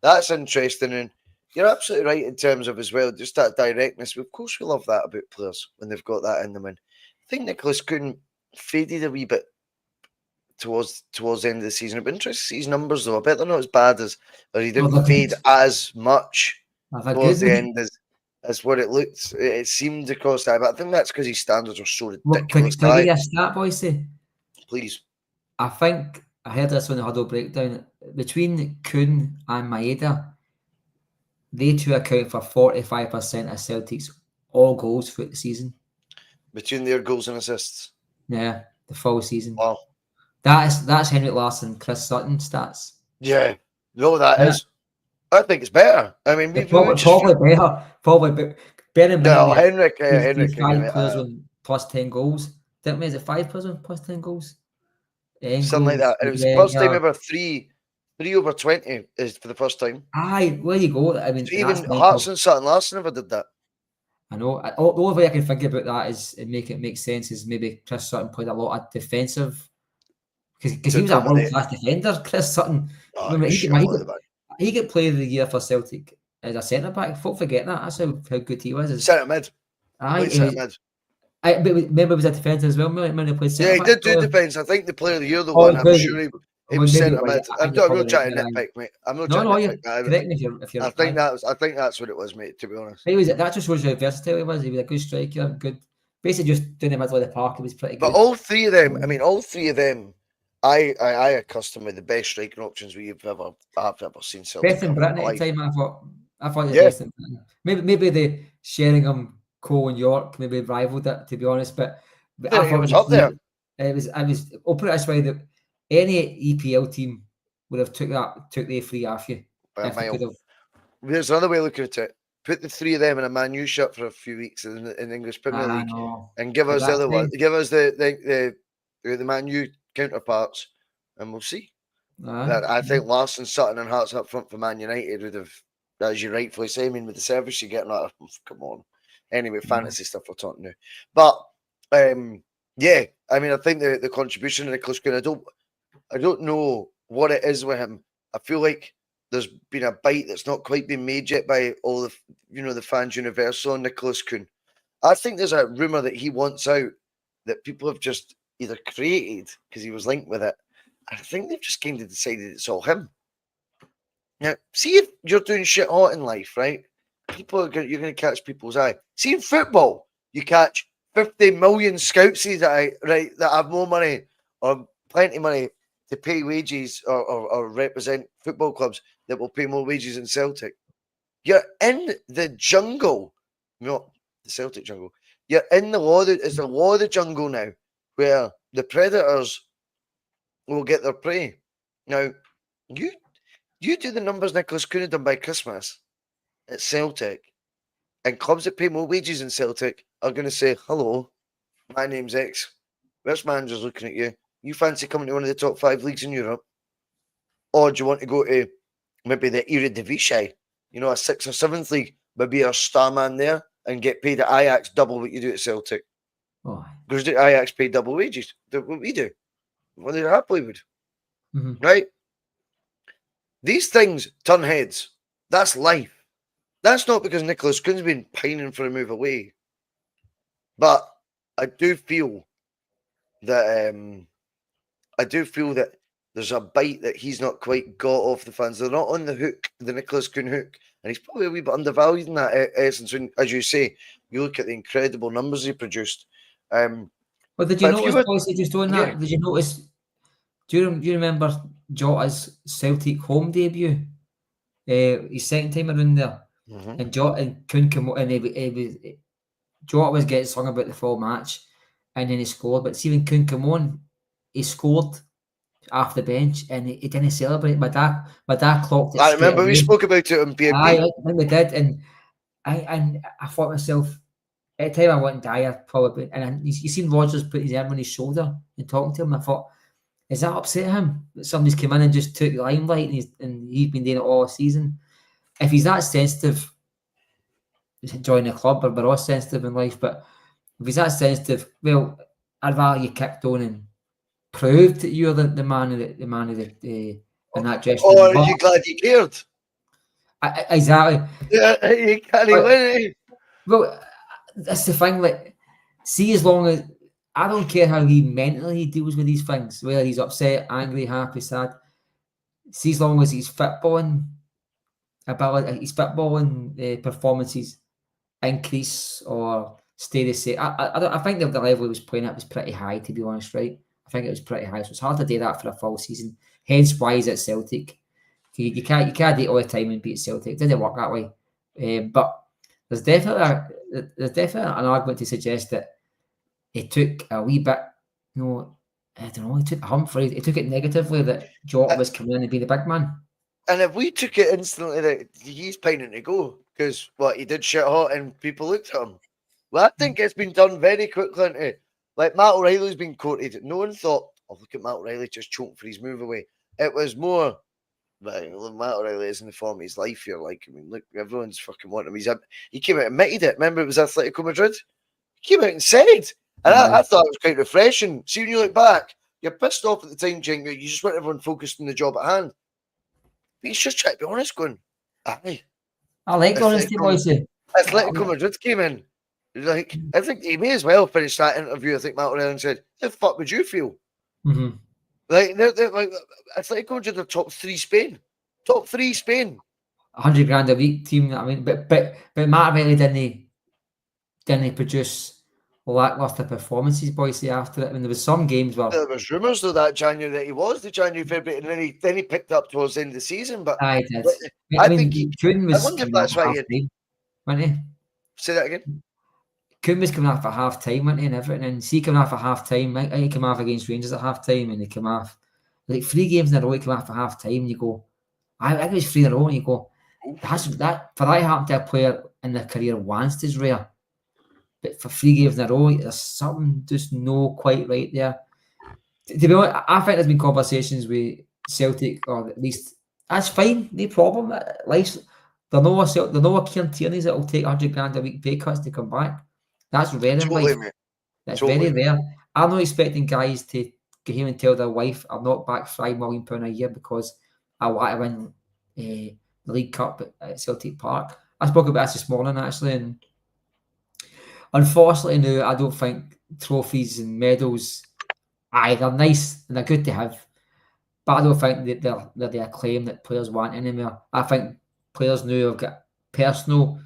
that's interesting, and you're absolutely right in terms of as well, just that directness. Of course, we love that about players when they've got that in them. And I think Nicholas Kuhn faded a wee bit towards the end of the season. It'd be interesting to see his numbers, though. I bet they're not as bad or he didn't fade as much towards the end as what it looked. It seemed across that, but I think that's because his standards are so ridiculous. Can I give you a stat, Bhoycie? Please. I think I heard this on the huddle breakdown. Between Kuhn and Maeda, they two account for 45% of Celtic's all goals throughout the season. Between their goals and assists? Yeah, the full season. Wow. That's Henrik Larsson, Chris Sutton stats. Yeah. No, that is. I think it's better. I mean, probably better. Probably better. No, Henrik. 5 players with plus 10 goals. Didn't we? Is it 5 plus 10 goals? Something like that. And it was the first time ever three over 20 is for the first time. Aye, where you go. I mean, So even Hearts and Sutton Larson never did that. I know. The only way I can think about that is make it make sense is maybe Chris Sutton played a lot of defensive because he was a world class defender. Chris Sutton, remember, he get player of the year for Celtic as a centre back. Folk forget that. That's how good he was. Centre mid. Aye, centre mid. But remember, he was a defender as well. When he played centre back. Yeah, he did do defence. I think the player of the year, the one, I'm sure he was centre mid. I'm not trying to nitpick, mate. I'm not trying to nitpick. Correct me if you're. I think that's what it was, mate. To be honest, that just shows you how versatile he was. He was a good striker, good. Basically, just doing the middle of the park. He was pretty good. But all three of them, I accustomed with the best striking options I've ever seen. Best in Britain at the time, I thought the best in Britain. Maybe the Sheringham, Cole and York maybe rivaled it, to be honest. But I thought it was up there. It was. I'll put it this way: that any EPL team would have took the three off you. There's another way of looking at it. Put the three of them in a Man U shirt for a few weeks in the English Premier League, and give us the other one. Give us the Man U counterparts, and we'll see. I think Larson, Sutton, and Hearts up front for Man United would have, as you rightfully say. I mean, with the service you're getting, come on. Anyway, fantasy stuff we're talking now, but yeah, I mean, I think the contribution of Nicholas Quinn. I don't know what it is with him. I feel like there's been a bite that's not quite been made yet by all the the fans universal on Nicholas Quinn. I think there's a rumour that he wants out that people have just either created because he was linked with it. I think they've just kind of decided it's all him. Now, see if you're doing shit hot in life, right? You're going to catch people's eye. See in football, you catch 50 million scoutses that have more money or plenty of money to pay wages or represent football clubs that will pay more wages than Celtic. You're in the jungle, not the Celtic jungle. You're in the law. It's the law of the jungle now, where the predators will get their prey. Now, you do the numbers Nicholas Quinn had done by Christmas at Celtic, and clubs that pay more wages than Celtic are going to say, "Hello, my name's X. This manager's looking at you. You fancy coming to one of the top 5 leagues in Europe? Or do you want to go to maybe the Eredivisie, a 6th or 7th league, maybe a star man there and get paid at Ajax double what you do at Celtic?" Because Ajax pay double wages. What we do. Well, they happily would. Right? These things turn heads. That's life. That's not because Nicholas Quinn's been pining for a move away. But I do feel that there's a bite that he's not quite got off the fans. They're not on the hook, the Nicholas Quinn hook. And he's probably a wee bit undervalued in that essence. When, as you say, you look at the incredible numbers he produced. Well, did you notice, Bhoycie, just doing that? Did you notice, do you remember Jota's Celtic home debut? His second time around there. And Jota couldn't come, and Jota was getting sung about the full match, and then he scored. But see, when Kuhn came on, he scored off the bench, and he didn't celebrate. My dad clocked it. I remember we spoke about it on BNB. I think we did, and I thought to myself, at the time I went Dyer probably, and you seen Rodgers put his arm on his shoulder and talking to him. I thought, is that upset him that somebody's come in and just took the limelight, and he's been doing it all season? If he's that sensitive, join the club, we're all sensitive in life, but if he's that sensitive, well, I'd rather you kicked on and proved that you're the man of the in that dressing room. Or are you glad you cared? Exactly. Yeah, you can't win. Well, that's the thing. Like, see, as long as I don't care how he mentally deals with these things, whether he's upset, angry, happy, sad. See, as long as he's footballing ability, his footballing performances increase or stay the same. I think the level he was playing at was pretty high, to be honest, right? I think it was pretty high, so it's hard to do that for a full season. Hence why he's at Celtic. You can't do it all the time and beat Celtic. It doesn't work that way. But there's definitely an argument to suggest that he took a wee bit, I don't know, he took a hump for it. He took it negatively that Jota was coming in and being the big man. And if we took it instantly that he's pining to go, because he did shit hot and people looked at him. Well, I think it's been done very quickly into, Like Matt O'Reilly's been quoted. No one thought, oh, look at Matt O'Reilly just choking for his move away. It was more, right, look, Matt O'Reilly is in the form of his life here. Like, I mean, look, everyone's fucking wanting him. He came out and admitted it. Remember, it was Atletico Madrid. He came out and said, and I thought it was quite refreshing. See, when you look back, you're pissed off at the time, Jing. You just want everyone focused on the job at hand. But he's just trying to be honest, going, aye. I like honesty, Bhoycie. Atletico Madrid came in. Like, I think he may as well finish that interview. I think Matt O'Reilly said, "How the fuck would you feel?" Mm-hmm. Like, they're like Atletico Madrid are top 3 Spain. Top 3 Spain. $100,000 a week team. I mean, but Matt O'Reilly didn't produce lackluster performances, Bhoycie, after it. I mean, there was some games where there was rumours though that January that he was the January, February, and then he picked up towards the end of the season. But I did. I think Kieran was. I wonder if that's why he wasn't he? Say that again. Kieran was coming off at half time, wasn't he, and everything. And see, coming off at half time, he came off against Rangers at half time, and he came off like 3 games in a row. He came off at half time, and you go, I think it was 3 in a row, and you go, that for that happen to a player in their career once is rare. But for 3 games in a row, there's something just no quite right there. To be honest, I think there's been conversations with Celtic, or at least that's fine, no problem. Like, there are no Kieran Tierneys that will take $100,000 a week pay cuts to come back. That's rare in life. Mate. That's very rare. I'm not expecting guys to go home and tell their wife, "I'll knock back £5 million a year because I want to win the League Cup at Celtic Park." I spoke about this morning actually, and unfortunately, no, I don't think trophies and medals, they're nice and they're good to have, but I don't think that they're the acclaim that players want anymore. I think players now have got personal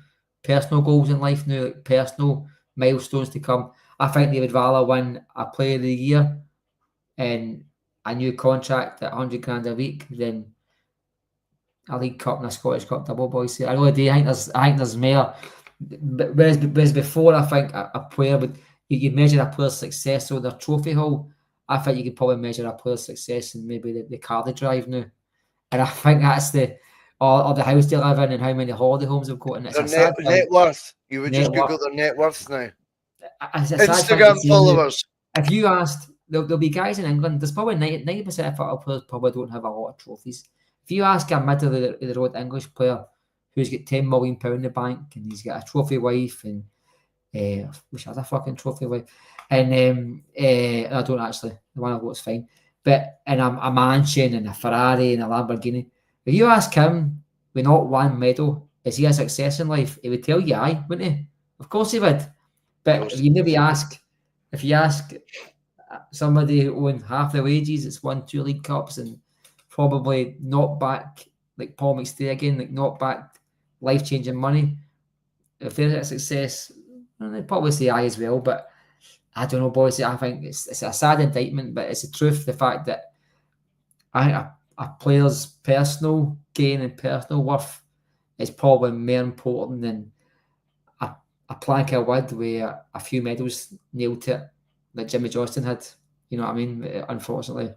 goals in life now, like personal milestones to come. I think they would rather win a Player of the Year and a new contract at $100,000 a week than a League Cup and a Scottish Cup double, Bhoycie. I really do. I think there's more. Whereas before, I think a player would, you could measure a player's success on their trophy haul. I think you could probably measure a player's success in maybe the car they drive now. And I think that's or the house they live in and how many holiday homes they've got. And it's their net worth. You would just Google their net worths now. Instagram followers. If you asked, there'll be guys in England, there's probably 90% of football players probably don't have a lot of trophies. If you ask a middle of the road English player who's got £10 million in the bank and he's got a trophy wife and wish I had a fucking trophy wife, and I don't actually, the one I've got's fine, but and a mansion and a Ferrari and a Lamborghini. If you ask him with not one medal, is he a success in life? He would tell you aye, wouldn't he? Of course he would. But if you ask somebody who owns half the wages, it's won 2 League Cups and probably not back like Paul McStay again, like not back life-changing money. If there's a success, they'd probably say aye as well. But I don't know, boys. I think it's a sad indictment, but it's the truth. The fact that a player's personal gain and personal worth is probably more important than a plank of wood with a few medals nailed to it, like Jimmy Johnston had. You know what I mean? Unfortunately,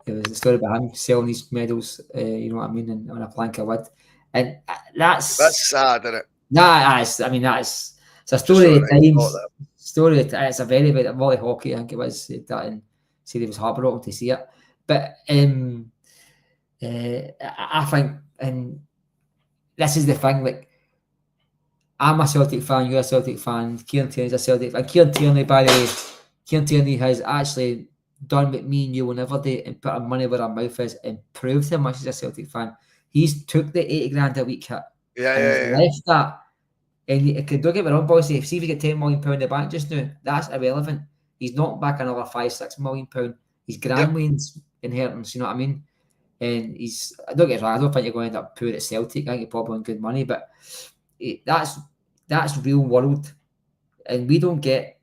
it was the story about him selling these medals. You know what I mean? And on a plank of wood, and that's sad, isn't it? It's a story of times. It's a very, very Molly Hockey, I think it was, said that and said it was heartbroken to see it. But I think, and this is the thing, like, I'm a Celtic fan, you're a Celtic fan, Kieran Tierney's a Celtic fan. Kieran Tierney, by the way, Kieran Tierney has actually done what me and you will never do and put our money where our mouth is and proved how much he's a Celtic fan. He's took the $80,000 a week hit. Left that. And don't get me wrong, boys, if you get £10 million in the bank just now, that's irrelevant. He's not back another £5-6 million. He's grand Wayne's inheritance, you know what I mean? And don't get me wrong, I don't think you're going to end up poor at Celtic. I think you're probably on good money, but that's real world. And we don't get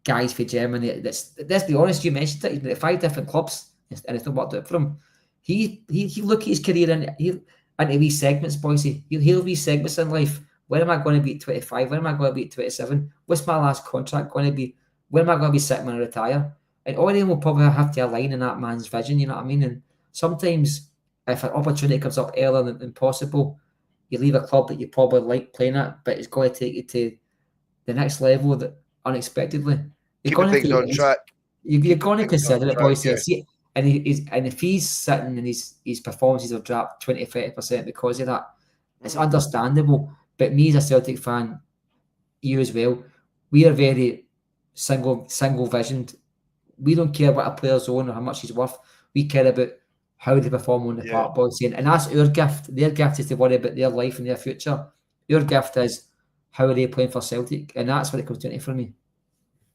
guys for Germany. Let's be honest, you mentioned it, he's at 5 different clubs and it's not worked out for him. He look at his career into these segments, boys. He'll be segments in life. When am I going to be at 25? When am I going to be at 27? What's my last contract going to be? When am I going to be sitting when I retire? And all of them will probably have to align in that man's vision, you know what I mean? And sometimes if an opportunity comes up earlier than possible, you leave a club that you probably like playing at, but it's going to take you to the next level that unexpectedly. keeping things on track. You're going to things on consider it, track, boys. yeah. See, and if he's sitting and his performances have dropped 20-30% because of that, it's understandable. But me as a Celtic fan, you as well, we are very single visioned. We don't care what a player's on or how much he's worth. We care about how they perform on the park, boys. And that's our gift. Their gift is to worry about their life and their future. Your gift is how are they playing for Celtic, and that's what it comes down to for me.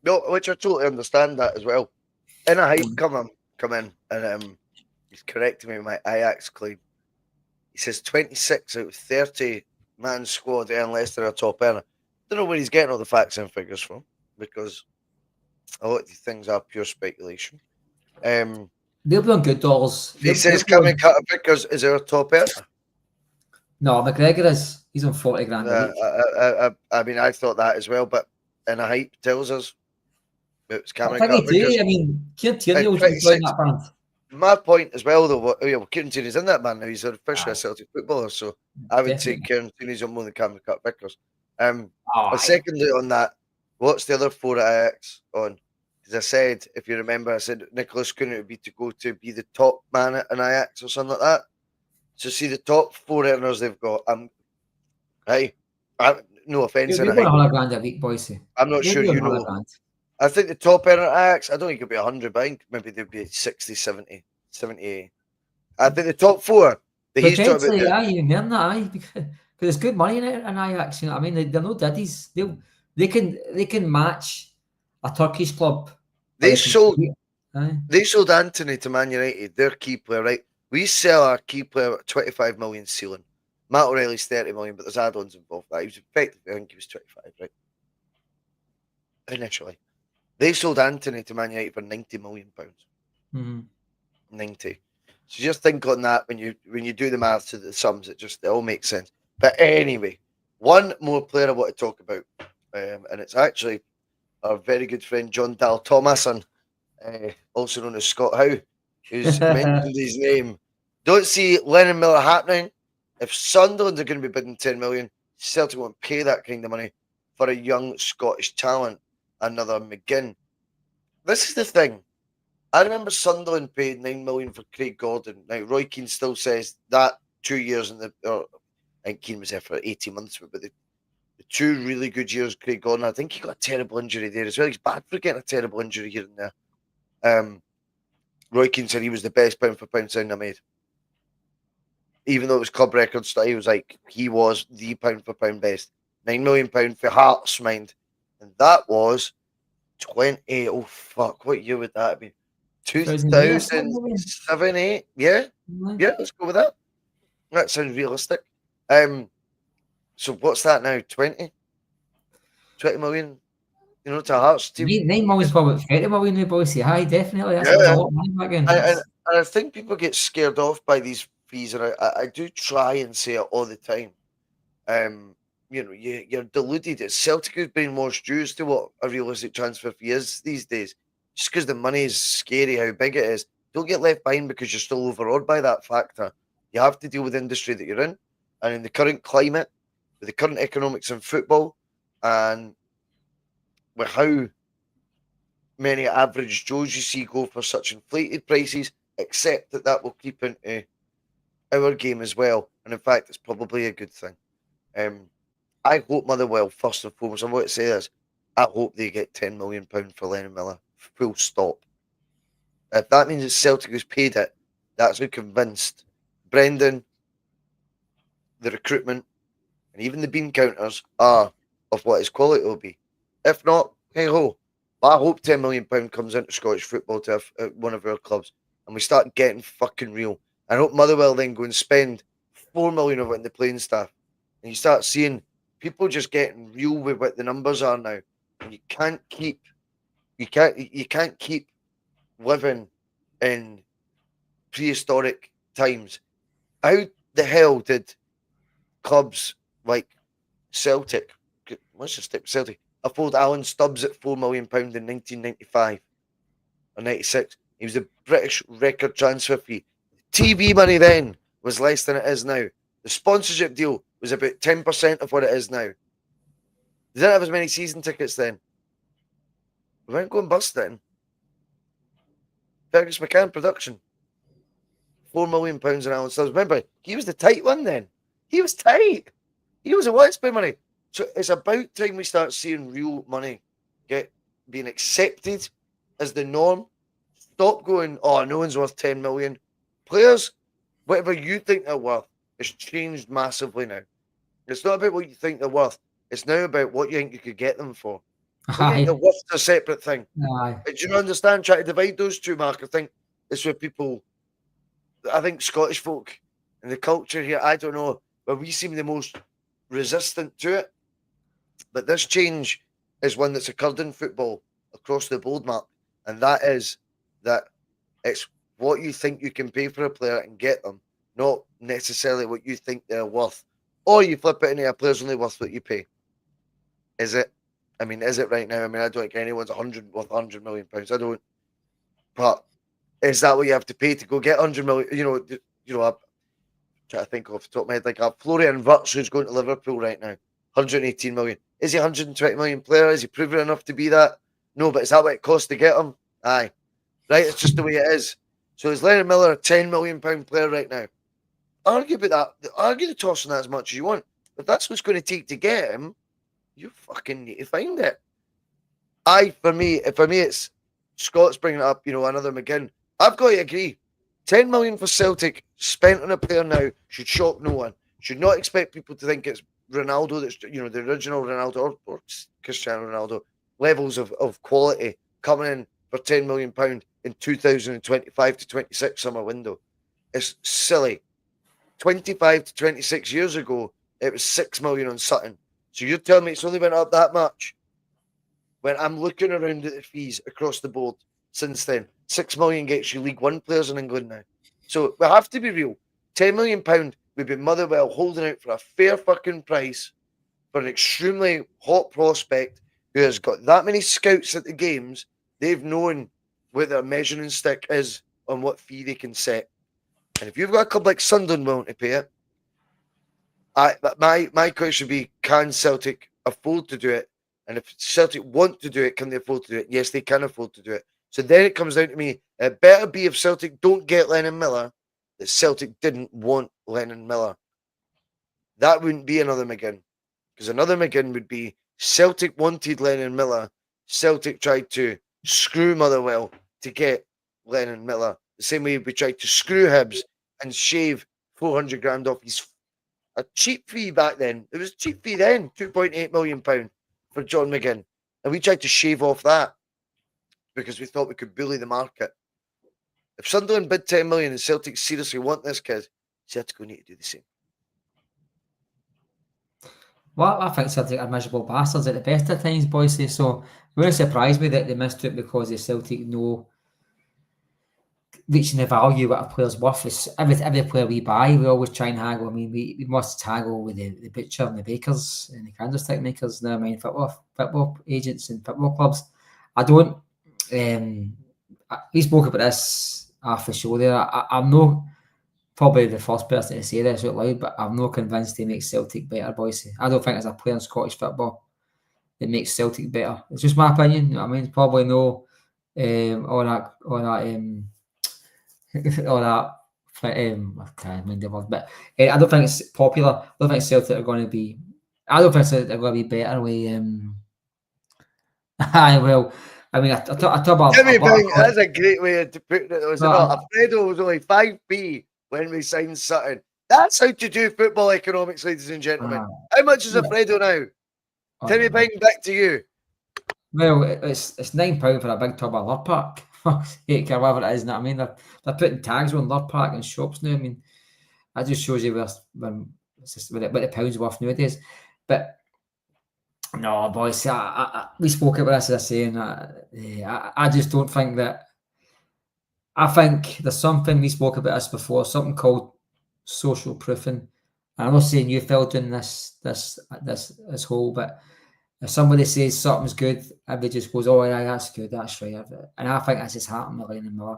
No, which I totally understand that as well. In a hype come in, and he's correcting me with my Ajax claim. He says 26 out of 30 man squad earn less than a top earner. Don't know where he's getting all the facts and figures from, because a lot of these things are pure speculation. They'll be on good dollars. He says Cameron Carter Vickers is our top earner. No, McGregor is. He's on 40 grand a week. I mean, I thought that as well, but in a hype tells us it's Cameron I Carter Vickers. I mean, Kieran Tierney will join that band. My point as well, though, Kieran Tierney's in that band now. He's officially a Celtic footballer, so I would say Kieran Tierney's on more than Cameron Carter Vickers. Secondly on that, what's the other 4 at Ajax on? Because I said, if you remember, I said Nicholas Cunha would be to go to be the top man at an Ajax or something like that. So see the top 4 earners they've got. No offence. They're going 100 grand a week, Bhoycie. I'm not sure you know. Grand. I think the top earner at Ajax, I don't think it'll be 100, but I think maybe they'll be 60, 70, 78. I think the top 4. Potentially, even more than that, because there's good money in it in Ajax. You know what I mean? They're no daddies. They can match a Turkish club. They sold Anthony to Man United, their key player, right? We sell our key player at 25 million ceiling. Matt O'Reilly's 30 million, but there's add-ons involved. He was effectively, I think he was 25, right? Initially. They sold Anthony to Man United for £90 million. 90. So just think on that when you do the maths to the sums, it all makes sense. But anyway, one more player I want to talk about, and it's actually our very good friend John Dal Thomason, also known as Scott Howe, who's mentioned his name. Don't see Lennon Miller happening. If Sunderland are going to be bidding 10 million, Celtic won't pay that kind of money for a young Scottish talent, another McGinn. This is the thing. I remember Sunderland paid 9 million for Craig Gordon. Now, Roy Keane still says that 2 years I think Keane was there for 18 months, but the 2 really good years, Craig Gordon, I think he got a terrible injury there as well. He's bad for getting a terrible injury here and there. Roy Keane said he was the best pound for pound signing I made. Even though it was club record stuff, he was like, he was the pound for pound best. £9 million for Hearts, mind. And that was 20, oh fuck, what year would that have been? 2007, 8? Yeah? Yeah, let's go with that. That sounds realistic. So what's that now? 20 million? You know, to Hearts team. 9 million's probably 30 million now, Bhoycie. Aye, definitely. That's a lot of money back in. And I think people get scared off by these fees, and I do try and say it all the time. You're deluded. It's Celtic who's brainwashed you as to what a realistic transfer fee is these days. Just because the money is scary, how big it is. Don't get left behind because you're still overawed by that factor. You have to deal with the industry that you're in. And in the current climate, with the current economics in football, and with how many average Joes you see go for such inflated prices, accept that will creep into our game as well. And in fact, it's probably a good thing. I hope Motherwell, first and foremost, I want to say this, I hope they get £10 million for Lennon Miller. Full stop. If that means it's Celtic who's paid it, that's who convinced Brendan, the recruitment, and even the bean counters are of what his quality will be. If not, hey ho. But I hope £10 million comes into Scottish football to one of our clubs and we start getting fucking real. I hope Motherwell then go and spend £4 million of it in the playing staff. And you start seeing people just getting real with what the numbers are now. And you can't keep living in prehistoric times. How the hell did clubs like Celtic, let's just stick with Celtic, afford Alan Stubbs at £4 million in 1995 or 96? He was the British record transfer fee. TV money then was less than it is now. The sponsorship deal was about 10% of what it is now. They didn't have as many season tickets then. We weren't going bust then. Fergus McCann production. £4 million an hour. So remember, he was the tight one then. He was tight. He was a what spend money. So it's about time we start seeing real money being accepted as the norm. Stop going, oh, no one's worth 10 million. Players, whatever you think they're worth, has changed massively now. It's not about what you think they're worth. It's now about what you think you could get them for. What you think they're worth is a separate thing. Aye. Do you understand? Try to divide those two, Mark. I think it's where people, I think Scottish folk and the culture here, I don't know, but we seem the most resistant to it. But this change is one that's occurred in football across the board, Mark. And that is that it's what you think you can pay for a player and get them, not necessarily what you think they're worth. Or you flip it into a player's only worth what you pay. Is it? I mean, is it right now? I mean, I don't think anyone's worth £100 million. I don't. But is that what you have to pay to go get 100 million? I'm trying to think off the top of my head, like a Florian Wirtz who's going to Liverpool right now, 118 million. Is he 120 million player? Is he proven enough to be that? No, but is that what it costs to get him? Aye. Right, it's just the way it is. So is Lennon Miller a £10 million player right now? Argue about that. Argue the toss on that as much as you want. If that's what's going to take to get him, you fucking need to find it. For me, it's Scott's bringing it up, another McGinn. I've got to agree. 10 million for Celtic spent on a player now should shock no one. Should not expect people to think it's Ronaldo that's, the original Ronaldo or Cristiano Ronaldo levels of quality coming in for £10 million in 2025 to 26 summer window. It's silly. 25 to 26 years ago, it was 6 million on Sutton. So you're telling me it's only went up that much? When I'm looking around at the fees across the board since then, 6 million gets you League One players in England now. So we have to be real. £10 million would be Motherwell holding out for a fair fucking price for an extremely hot prospect who has got that many scouts at the games. They've known what their measuring stick is on what fee they can set. And if you've got a club like Sunderland willing to pay it, my question would be, can Celtic afford to do it? And if Celtic want to do it, can they afford to do it? Yes, they can afford to do it. So then it comes down to me, it better be if Celtic don't get Lennon Miller, that Celtic didn't want Lennon Miller. That wouldn't be another McGinn. Because another McGinn would be Celtic wanted Lennon Miller. Celtic tried to screw Motherwell to get Lennon Miller. The same way we tried to screw Hibs and shave 400 grand off his a cheap fee back then. It was a cheap fee then, £2.8 million for John McGinn. And we tried to shave off that because we thought we could bully the market. If Sunderland bid 10 million and Celtic seriously want this kid, Celtic will need to do the same. Well, I think Celtic are miserable bastards at the best of times, Bhoycie. So it wouldn't surprise me that they missed it because the Celtic know reaching the value what a player's worth. Is every player we buy, we always try and haggle. I mean, we must haggle with the butcher and the bakers and the candlestick makers. Never mind football agents and football clubs. I don't. We spoke about this after the show there. I'm not probably the first person to say this out loud, but I'm not convinced they make Celtic better, Bhoycie. I don't think there's a player in Scottish football that makes Celtic better. It's just my opinion. You know what I mean, probably no all that I can't mind the word, but I don't think it's popular. I don't think Celtic are going to be. I don't think Celtic are going to be better with. I mean, I talk about. Jimmy Bing, that's a great way to put it. Was it not? Alfredo was only 5p when we signed Sutton. That's how to do football economics, ladies and gentlemen. How much is Alfredo now? Timmy Bing, back to you. Well, it's £9 for a big tub of Lur Park. Or whatever it is, you know what I mean? They're putting tags on Lur Park in shops now. I mean, that just shows you what the pound's worth nowadays. But no, boys, we spoke about this, as I say, and I just don't think that. I think there's something, we spoke about this before, something called social proofing. And I'm not saying you fell in this hole, but if somebody says something's good, everybody just goes, oh yeah, that's good, that's right. And I think that's just happened with Lennon Miller.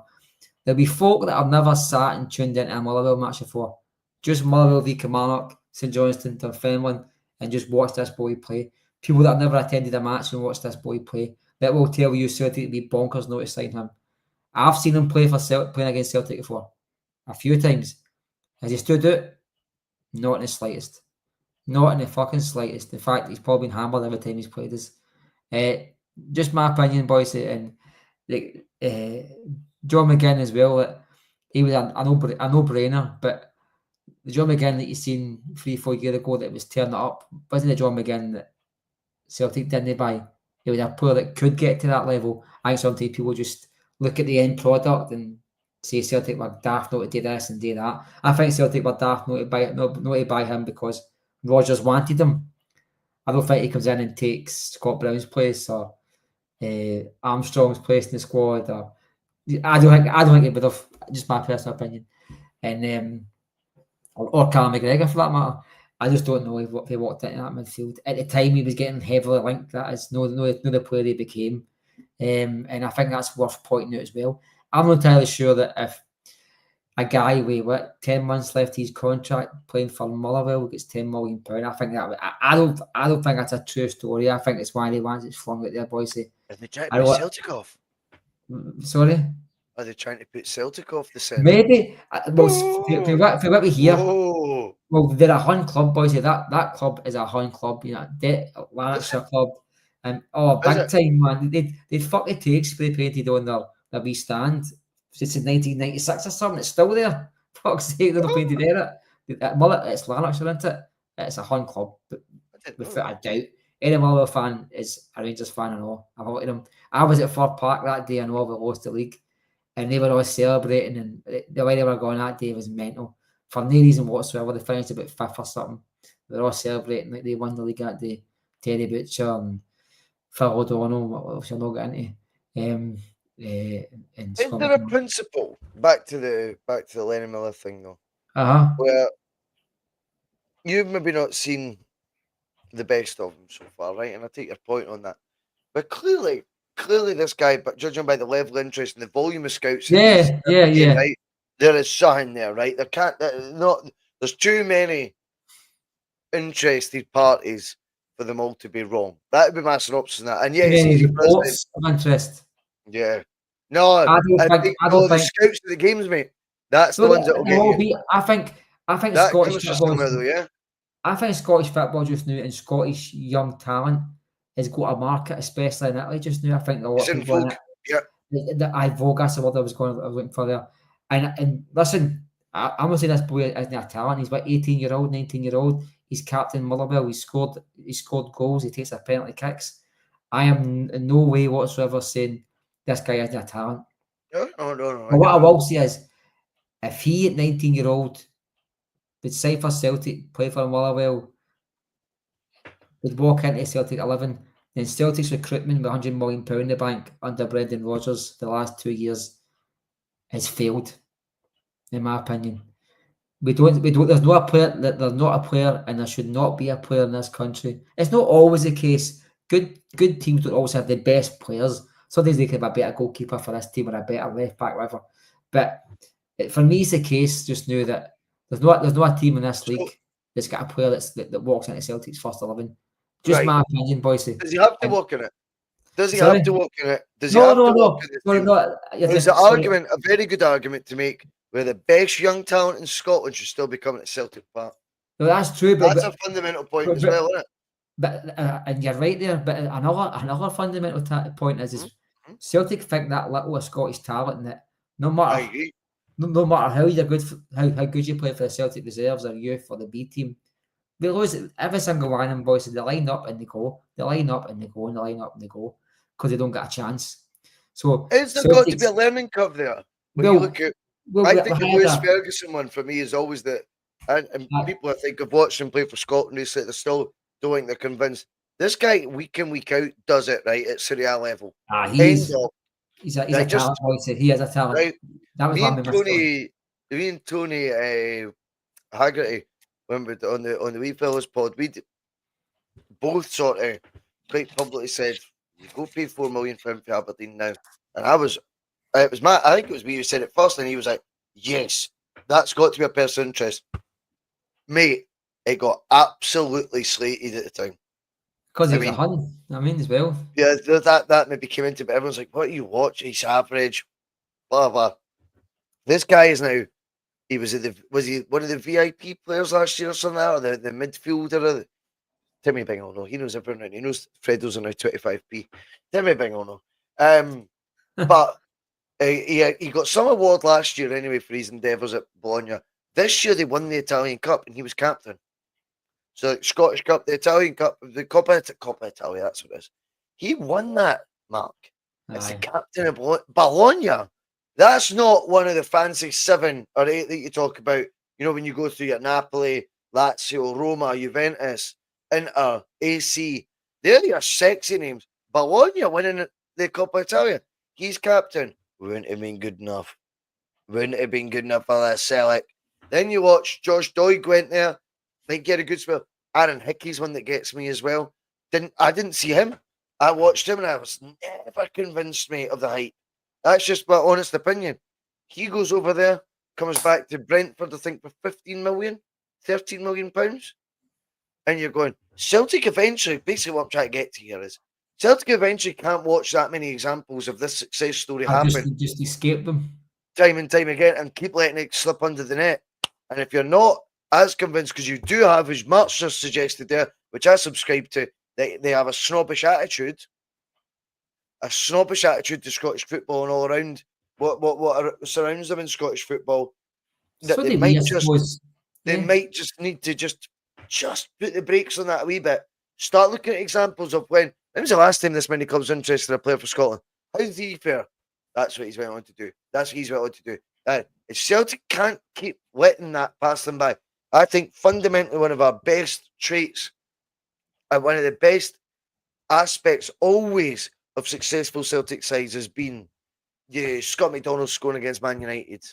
There'll be folk that have never sat and tuned into a Motherwell match before. Just Motherwell v Kilmarnock, St Johnstone, Dunfermline, and just watch this boy play. People that have never attended a match and watch this boy play. that will tell you Celtic to be bonkers not to sign him. I've seen him play for playing against Celtic before, a few times. Has he stood out? Not in the slightest. Not in the fucking slightest. In fact, he's probably been hammered every time he's played us. Just my opinion, boys, and like John McGinn as well. That he was a no-brainer, but the John McGinn that you seen 3-4 years ago that was turning it up wasn't the John McGinn that Celtic didn't buy. He was a player that could get to that level. I think sometimes people just look at the end product and say Celtic were daft not to do this and do that. I think Celtic were daft not to buy him because Rodgers wanted him. I don't think he comes in and takes Scott Brown's place or Armstrong's place in the squad. Or I don't think he would have. Just my personal opinion. And or Callum McGregor for that matter. I just don't know if he walked into that midfield. At the time, he was getting heavily linked. That is no the player he became. And I think that's worth pointing out as well. I'm not entirely sure that if a guy with 10 months left his contract playing for Motherwell gets £10 million, I think that I don't think that's a true story. I think it's why they want it flung out there, boys. Are they trying to put Celtic off? Sorry? Are they trying to put Celtic off the scent? Maybe. Well, for what we hear, well, they're a Hun club, boys. That club is a Hun club, you know, Lanarkshire club. And big time, man. They'd fucking take spray painted on their wee stand since 1996 or something. It's still there. Fuck's sake, they're not painted there. It's Lanarkshire, isn't it? It's a Hun club, but without a doubt. Any Motherwell fan is a Rangers fan and all. I've hated them. I was at Fir Park that day and all we lost the league. And they were all celebrating, and the way they were going that day was mental. For no reason whatsoever, they finished about 5th or something. They were all celebrating like they won the league that day. Terry Butcher and Phil O'Donnell, what shall not get into. Is there a principle back to the Lennon Miller thing though? Where you've maybe not seen the best of him so far, right? And I take your point on that, but clearly this guy, but judging by the level of interest and the volume of scouts, yeah, right, there is something there, right? There's too many interested parties for them all to be wrong. That would be my synopsis on that. And yeah, it's easy reports of interest. Yeah, no, I think the scouts of the games, mate. That's the ones that will get you. I think that Scottish football. Though, yeah. I think Scottish football just now and Scottish young talent has got a market, especially in Italy just now. I think a lot of people. Vogue, that's the word I was looking for there. And listen, I'm not saying this boy isn't a talent. He's about 18-year-old, 19-year-old. He's captain Motherwell. He scored goals. He takes a penalty kicks. I am in no way whatsoever saying this guy isn't a talent. No. But what I will say is, if he at 19-year-old would sign for Celtic, play for Motherwell, would walk into Celtic 11, then Celtic's recruitment with £100 million in the bank under Brendan Rodgers the last 2 years has failed, in my opinion. There's not a player that there's not a player, and there should not be a player in this country. It's not always the case. Good teams don't always have the best players. Sometimes they could have a better goalkeeper for this team or a better left back, whatever. But for me, it's the case just now that there's not a team in this league that's got a player that walks into Celtic's first 11. Just my opinion, Bhoycie. Does he have to walk in it? Does he have to walk in it? Does he have to walk in it? There's a very good argument to make where the best young talent in Scotland should still be coming to Celtic Park. No, that's true. But that's a fundamental point as well, isn't it? But and you're right there. But another fundamental point is Celtic think that little of Scottish talent that no matter how you're good, how good you play for the Celtic reserves or youth or the B team, they lose every single one of them boys. They line up and they go. They line up and they go and they line up and they go because they don't get a chance. So is there got to be a learning curve there? When you look at, I think the Lewis Ferguson one for me is always that, and people I think have watched him play for Scotland. They say they still don't think they're convinced. This guy week in week out does it right at Serie A level. He's a talent. He has a talent. Right? That was me and Tony Haggerty. When we on the Wee Fellas pod, we both sort of quite publicly said, "You go pay $4 million for him for Aberdeen now." And I think it was me who said it first, and he was like, "Yes, that's got to be a personal interest." Mate, it got absolutely slated at the time. Because he was a Hun, I mean, as well. Yeah, that maybe came into it, but everyone's like, what do you watch? He's average, blah, blah. This guy is now, was he one of the VIP players last year or something, or the midfielder? Timmy Bing will know. He knows everyone. He knows Fredo's are now 25p. Timmy Bing will know. But he got some award last year anyway for his endeavours at Bologna. This year they won the Italian Cup and he was captain. So Scottish Cup, the Italian Cup, the Coppa Italia, that's what it is. He won that, Mark. As the captain of Bologna. That's not one of the fancy 7 or 8 that you talk about. You know, when you go through your Napoli, Lazio, Roma, Juventus, Inter, AC. They're your sexy names. Bologna winning the Coppa Italia. He's captain. Wouldn't have been good enough. Wouldn't have been good enough for that Celtic. Then you watch Josh Doig went there. They get a good spell. Aaron Hickey's one that gets me as well. I didn't see him. I watched him and I was never convinced, mate, of the height. That's just my honest opinion. He goes over there, comes back to Brentford, I think, for 15 million, 13 million pounds. And you're going, Celtic eventually, basically what I'm trying to get to here is, Celtic eventually can't watch that many examples of this success story happen. Just escape them. Time and time again and keep letting it slip under the net. And if you're not as convinced, because you do have, as Mark just suggested there, which I subscribe to, they have a snobbish attitude to Scottish football and all around what surrounds them in Scottish football. That they might just need to just put the brakes on that a wee bit. Start looking at examples of when was the last time this many clubs were interested in a player for Scotland? How's he fare? That's what he's went on to do. That's what he's went on to do. If Celtic can't keep letting that pass them by, I think fundamentally one of our best traits and one of the best aspects always of successful Celtic sides has been Scott McDonald scoring against Man United.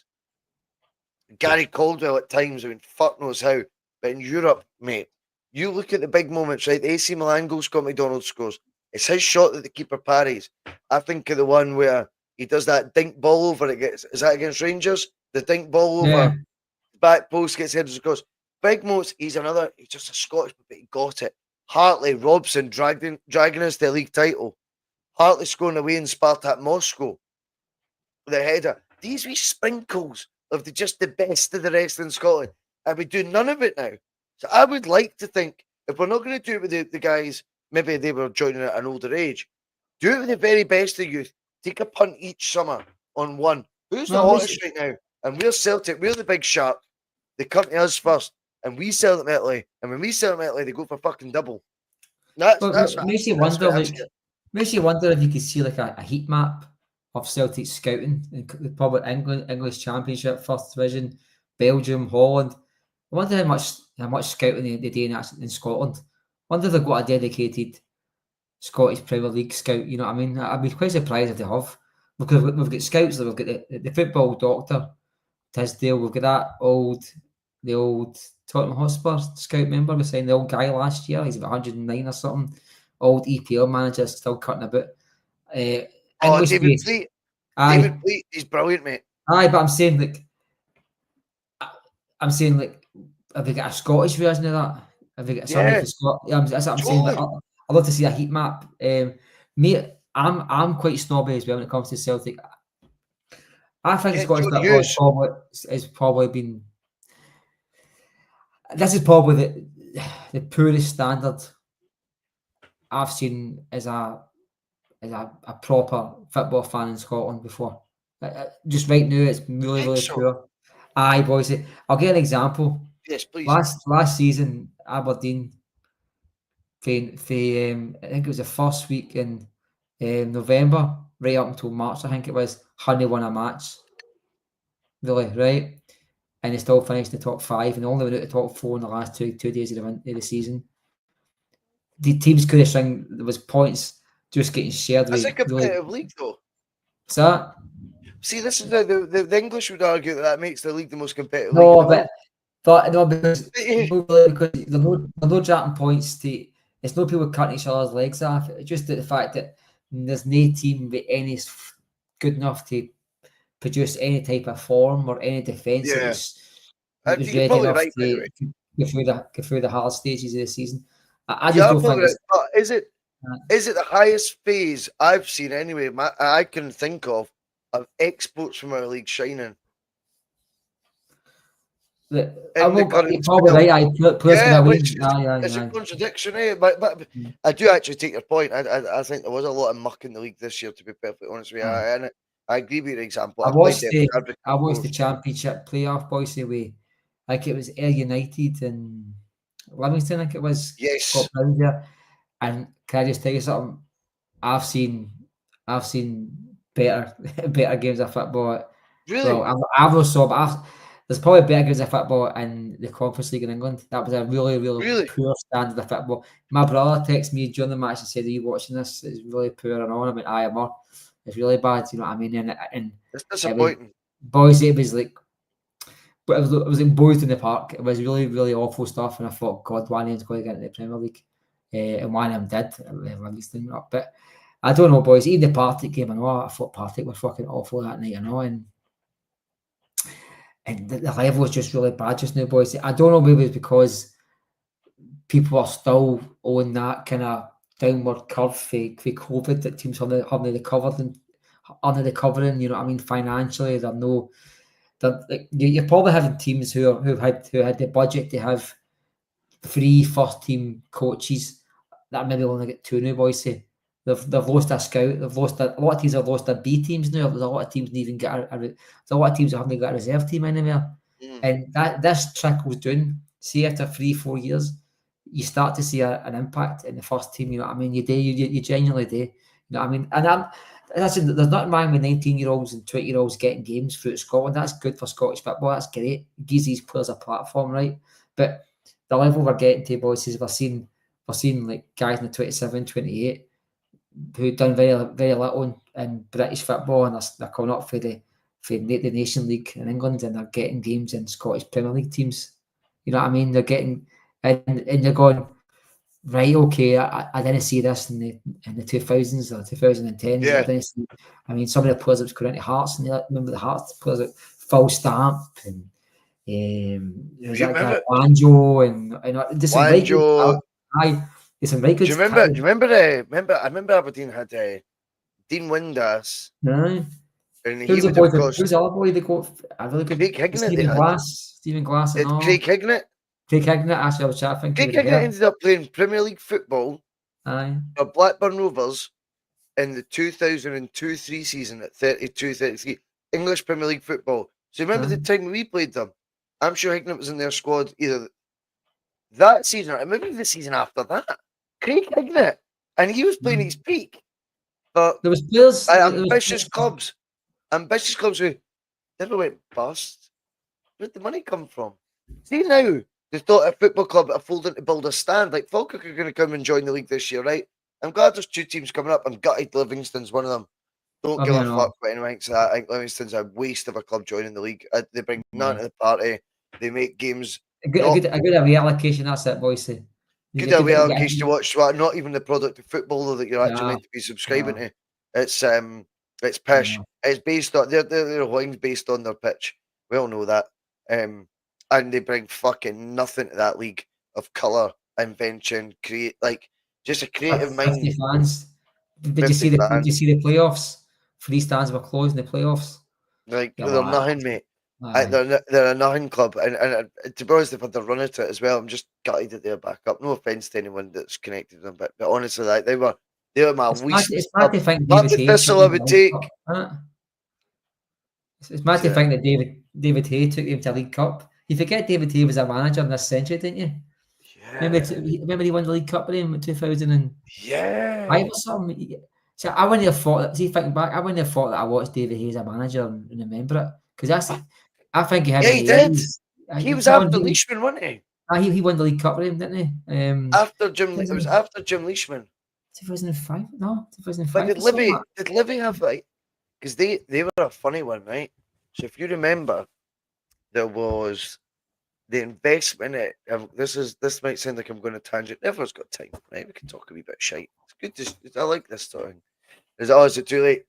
Gary Caldwell at times, I mean, fuck knows how, but in Europe, mate, you look at the big moments, right? The AC Milan goal Scott McDonald scores. It's his shot that the keeper parries. I think of the one where he does that dink ball over. Is that against Rangers? The dink ball over, back post gets headed across. Big moments. He's just a Scottish, but he got it. Hartley, Robson dragging us to the league title. Hartley scoring away in Spartak Moscow. The header. These wee sprinkles of just the best of the rest in Scotland. And we do none of it now. So I would like to think, if we're not going to do it with the guys, maybe they were joining at an older age, do it with the very best of youth. Take a punt each summer on one. Who's the hottest right now? And we're Celtic. We're the big shark. They come to us first. And we sell them Italy. And when we sell them Italy, they go for fucking double. Makes you wonder if you could see like a heat map of Celtic scouting in probably English Championship, First Division, Belgium, Holland. I wonder how much scouting they do in Scotland. I wonder if they've got a dedicated Scottish Premier League scout. You know what I mean? I'd be quite surprised if they have, because we've got scouts. We've got the football doctor, Tisdale. We've got the old Tottenham Hotspur scout member. We signed the old guy last year. He's about 109 or something. Old EPL manager, still cutting a bit. David Fleet. David Fleet, he's brilliant, mate. Aye, but I'm saying have they got a Scottish version of that? Have they got something for Scotland? That's what I'm saying. But I'd love to see a heat map. Mate, I'm quite snobby as well when it comes to Celtic. I think Scottish football has probably been. This is probably the poorest standard I've seen as a proper football fan in Scotland before. Just right now, it's really poor. Aye, boys. I'll get an example. Yes, please. Last season, Aberdeen, I think it was the first week in November, right up until March, I think it was, Honey won a match. Really, right? And they still finished in the top 5 and only went out the top 4 in the last two days of the season. The teams could have sung, there was points just getting shared. That's a competitive league, though. What's that? See, this is the English would argue that makes the league the most competitive league. Because they're not dropping points to. It's not people cutting each other's legs off. It's just the fact that there's no team with any good enough to produce any type of form or any defence. It was ready enough to go through the hard stages of the season. I just don't think it's. But is it the highest phase I've seen anyway? I can think of exports from our league shining. You're probably right. It's a contradiction, eh? But I do actually take your point. I think there was a lot of muck in the league this year, to be perfectly honest with you. And I agree with your example. I watched the championship playoff, Bhoycie, with, I think it was Ayr United and Livingston, I think it was. Yes. And can I just tell you something? I've seen better games of football. Really? Well, there's probably better games of football in the Conference League in England. That was a really poor standard of football. My brother texted me during the match and said, "Are you watching this? It's really poor and all." I mean, I am. It's really bad. You know what I mean? And it's disappointing. Boys, it was like, but it was in Boys in the Park. It was really awful stuff. And I thought, God, one of them's going to get into the Premier League, and one of them did. Livingston up, but I don't know, boys. Even the Partick game, I thought Partick were fucking awful that night. And the level was just really bad just now, boys. I don't know, maybe it's because people are still on that kind of downward curve for COVID, that teams haven't recovering, you know what I mean, financially. You're probably having teams who had the budget to have 3 first-team coaches that maybe only get 2 now, boys. They've lost a scout. A lot of teams have lost their B teams now. There's a lot of teams didn't even get there's a lot of teams that haven't got a reserve team anymore. And this trickles down. See, after 3-4 years, you start to see an impact in the first team. You know what I mean? You genuinely do. You know what I mean? And there's nothing wrong with 19-year-olds and 20-year-olds getting games through Scotland. That's good for Scottish football. That's great. It gives these players a platform, right? But the level we're getting to, boys, is we're seeing like guys in the 27, 28 who've done very little in British football, and they're coming up for the Nation League in England, and they're getting games in Scottish Premier League teams. You know what I mean? They're getting, and you're going, right, okay, I didn't see this in the 2000s or 2010s. Yeah. I didn't see. I mean, some of the players that was going into Hearts, and remember the Hearts players like Full Stamp and there's that guy Wanjo and just some right good. Some right good. Do you remember? I remember Aberdeen had Dean Windass. No. And who's the other boy they got? I really good. Craig Hignett. Stephen Glass and all. Craig Hignett. Actually, I was thinking. Craig Hignett ended up playing Premier League football. Aye. For Blackburn Rovers in the 2002-03 season at 32-33 English Premier League football. So remember the time we played them? I'm sure Hignett was in their squad either that season or maybe the season after that. Craig Hignett, and he was playing his peak. But there was players, ambitious clubs who never went bust. Where'd the money come from? See now, they thought a football club are folding to build a stand. Like Falkirk are going to come and join the league this year, right? I'm glad there's 2 teams coming up. I'm gutted Livingston's one of them. Don't give a fuck about anyone thinks that. I think Livingston's a waste of a club joining the league. They bring none to the party. They make games. A good away allocation. That's it, Bhoycie. Good away allocation to watch. Not even the product of football that you're actually meant to be subscribing to. It's pish. It's based on their wines based on their pitch. We all know that. And they bring fucking nothing to that league of colour, invention, just a creative mind. Fans. Did you see the playoffs? 3 stands were closed in the playoffs. Like they're nothing, mate. They're a nothing club, and to be honest, they've had their run at it as well. I'm just gutted that they're back up. No offense to anyone that's connected to them, but honestly, like they were my least. It's mad to think Thistle I would take. It's mad to think that David Hay took him to a League Cup. You forget David Hay was a manager in this century, didn't you? Yeah. Remember he won the League Cup with him in 2005 or something. So I wouldn't have thought. See, thinking back, I wouldn't have thought that I watched David Hay as a manager and remember it, because I think he had. Yeah, he did. He was after Leishman, wasn't he? He won the League Cup with him, didn't he? It was after Jim Leishman. 2005? No, 2005. Did Livy have because they were a funny one, right? So if you remember, there was the investment. This might sound like I'm going to tangent. Everyone's got time, right? We can talk a wee bit of shite. It's good. I like this sort of thing. Is it too late?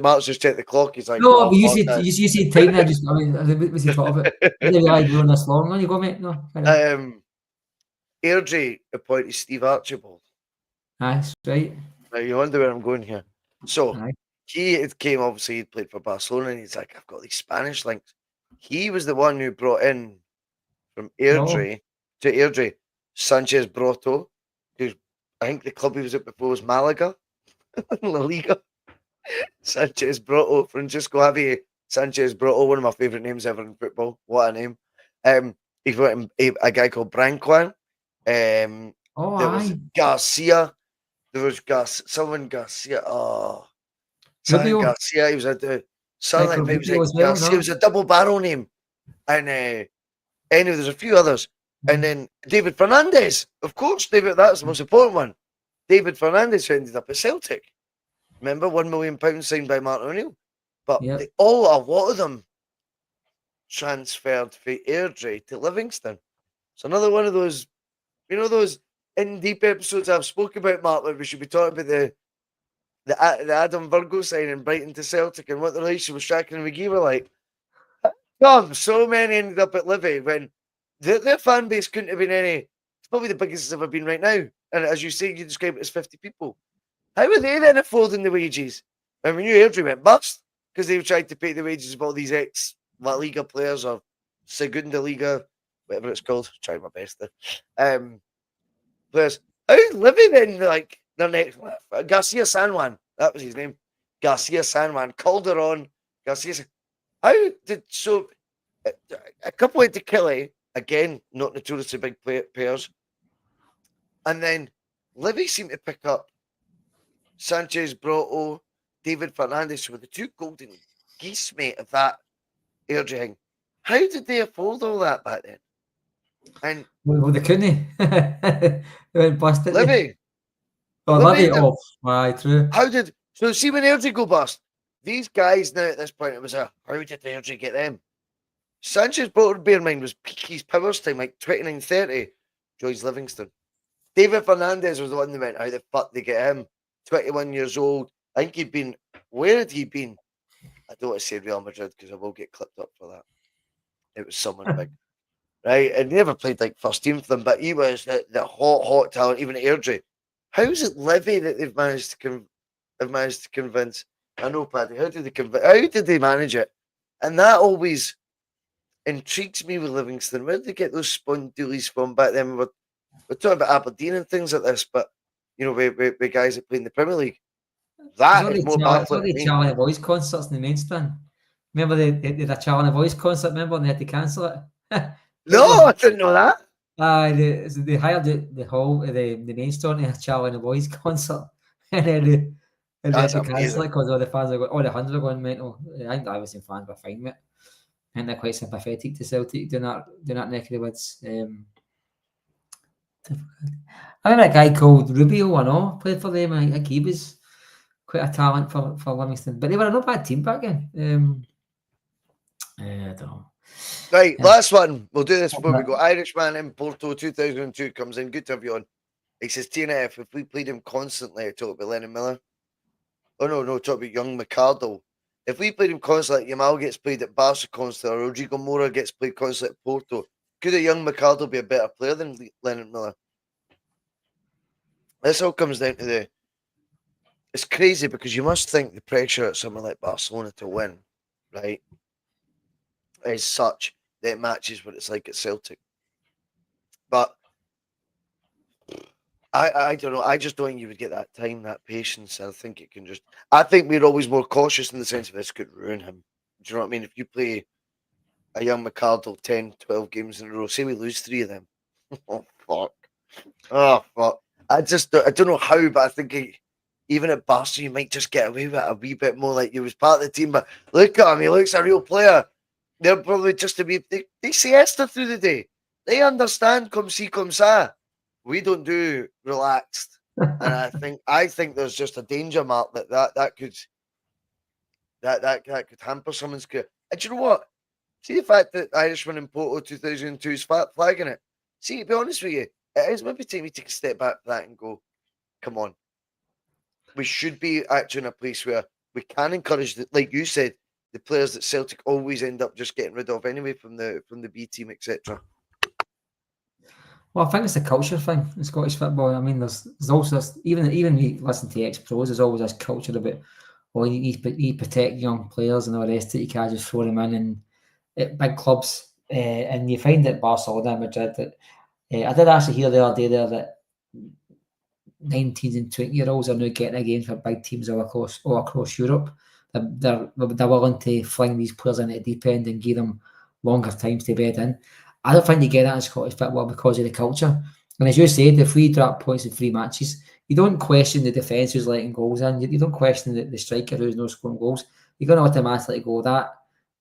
Mark's just checked the clock. He's like, no, but you see time. What's he talking about? I didn't realize we were this long. On you go, mate. No. Airdrie appointed Steve Archibald. That's right. Now, you wonder where I'm going here. So, Aye. he came, obviously, he played for Barcelona, and he's like, I've got these Spanish links. He was the one who brought in from Airdrie to Airdrie Sanchez Broto, who I think the club he was at before was Malaga in La Liga. Sanchez Broto, Francisco Javier Sanchez Broto, one of my favourite names ever in football. What a name. He's got a guy called Branquin. There was Aye. Garcia. There was someone Garcia. Oh, San Rubio. Garcia. He was a something like, he was Rubio like as well, Garcia. no? It was a double barrel name. And anyway, there's a few others. And then David Fernandez. Of course, that's the most important one. David Fernandez ended up at Celtic. Remember, £1 million signed by Martin O'Neill. But Yep. a lot of them transferred from Airdrie to Livingston. So another one of those, those in deep episodes I've spoken about, Mark, where we should be talking about the Adam Virgo signing Brighton to Celtic and what the relationship with Strachan and McGee were like. God, so many ended up at Livy when their fan base couldn't have been any. It's probably the biggest it's ever been right now. And as you say, you describe it as 50 people. How were they then affording the wages? And we knew Airdrie went bust because they tried to pay the wages of all these ex-La Liga players or Segunda Liga, whatever it's called. Trying my best there. Players. How Livy then, like, their next... Garcia San Juan, that was his name. Garcia San Juan. Calderon. Garcia... How did... So, a couple went to Killie. Again, not notoriously big players. And then Livy seemed to pick up Sanchez Broto, David Fernandez were the two golden geese, mate, of that Airdrie thing. How did they afford all that back then? And Well, they couldn't. They went bust it. Livy. Oh, Livy, Livy. Aye, true. how did... So see when Airdrie go bust, these guys now at this point, it was how did Airdrie get them? Sanchez Broto, bear in mind, was peak his powers time, like 29-30, joins Livingston. David Fernandez was the one that went, how the fuck they get him? 21 years old. I think where had he been? I don't want to say Real Madrid because I will get clipped up for that. It was someone big. Right? And he never played like first team for them, but he was the hot talent, even at Airdrie. How is it Livy that they've managed to convince? I know, Paddy. How did they manage it? And that always intrigues me with Livingston. Where did they get those spawn doolies from back then? We're talking about Aberdeen and things like this, but with guys that play in the Premier League. That is more baffling to me. Charlie the Voice concerts in the main stand. Remember they did a Charlie the Voice concert, remember, and they had to cancel it? No, I didn't know that. They hired the hall, the main store to have Charlie the Voice concert, and then they had to cancel it because all the fans all the hundreds are going mental. I think the Iverson fans were fine with it. I think they're quite sympathetic to Celtic doing that neck of the woods. I think that guy called Rubio, I know, played for them. I think he was quite a talent for Livingston, but they were a not bad team back then. I don't know. Right, last one. We'll do this before we go. Irishman in Porto 2002 comes in. Good to have you on. He says, T.N.F, if we played him constantly, I talk about Lennon Miller. Oh, no, talk about young McArdle. If we played him constantly, Yamal gets played at Barca constantly, or Rodrigo Moura gets played constantly at Porto, could a young McArdle be a better player than Lennon Miller? This all comes down to it's crazy because you must think the pressure at someone like Barcelona to win, right, is such that it matches what it's like at Celtic. But I don't know. I just don't think you would get that time, that patience. I think it can I think we're always more cautious in the sense of this could ruin him. Do you know what I mean? If you play a young McArdle 10, 12 games in a row, say we lose 3 of them. Oh, fuck. I don't know how, but I think even at Barca, you might just get away with it a wee bit more like you was part of the team. But look at him, he looks a real player. They're probably just they siesta through the day. They understand come see, come sa. We don't do relaxed. And I think there's just a danger, Mark, that could hamper someone's career. And do you know what? See the fact that Irishman in Porto 2002 is flagging it. See, to be honest with you, it is maybe time we take a step back from that and go, come on. We should be actually in a place where we can encourage, like you said, the players that Celtic always end up just getting rid of anyway from the B team, etc. Well, I think it's a culture thing in Scottish football. I mean, there's also this, even we listen to ex-pros, there's always this culture about, oh, you need to protect young players and all the rest of it. You can't just throw them in at big clubs. And you find that Barcelona and Madrid, that I did actually hear the other day there that 19 and 20-year-olds are now getting a game for big teams all across Europe. They're willing to fling these players in at the deep end and give them longer times to bed in. I don't think you get that in Scottish football because of the culture. And as you said, if we drop points in 3 matches, you don't question the defence who's letting goals in. You don't question the striker who's not scoring goals. You're going to automatically go, that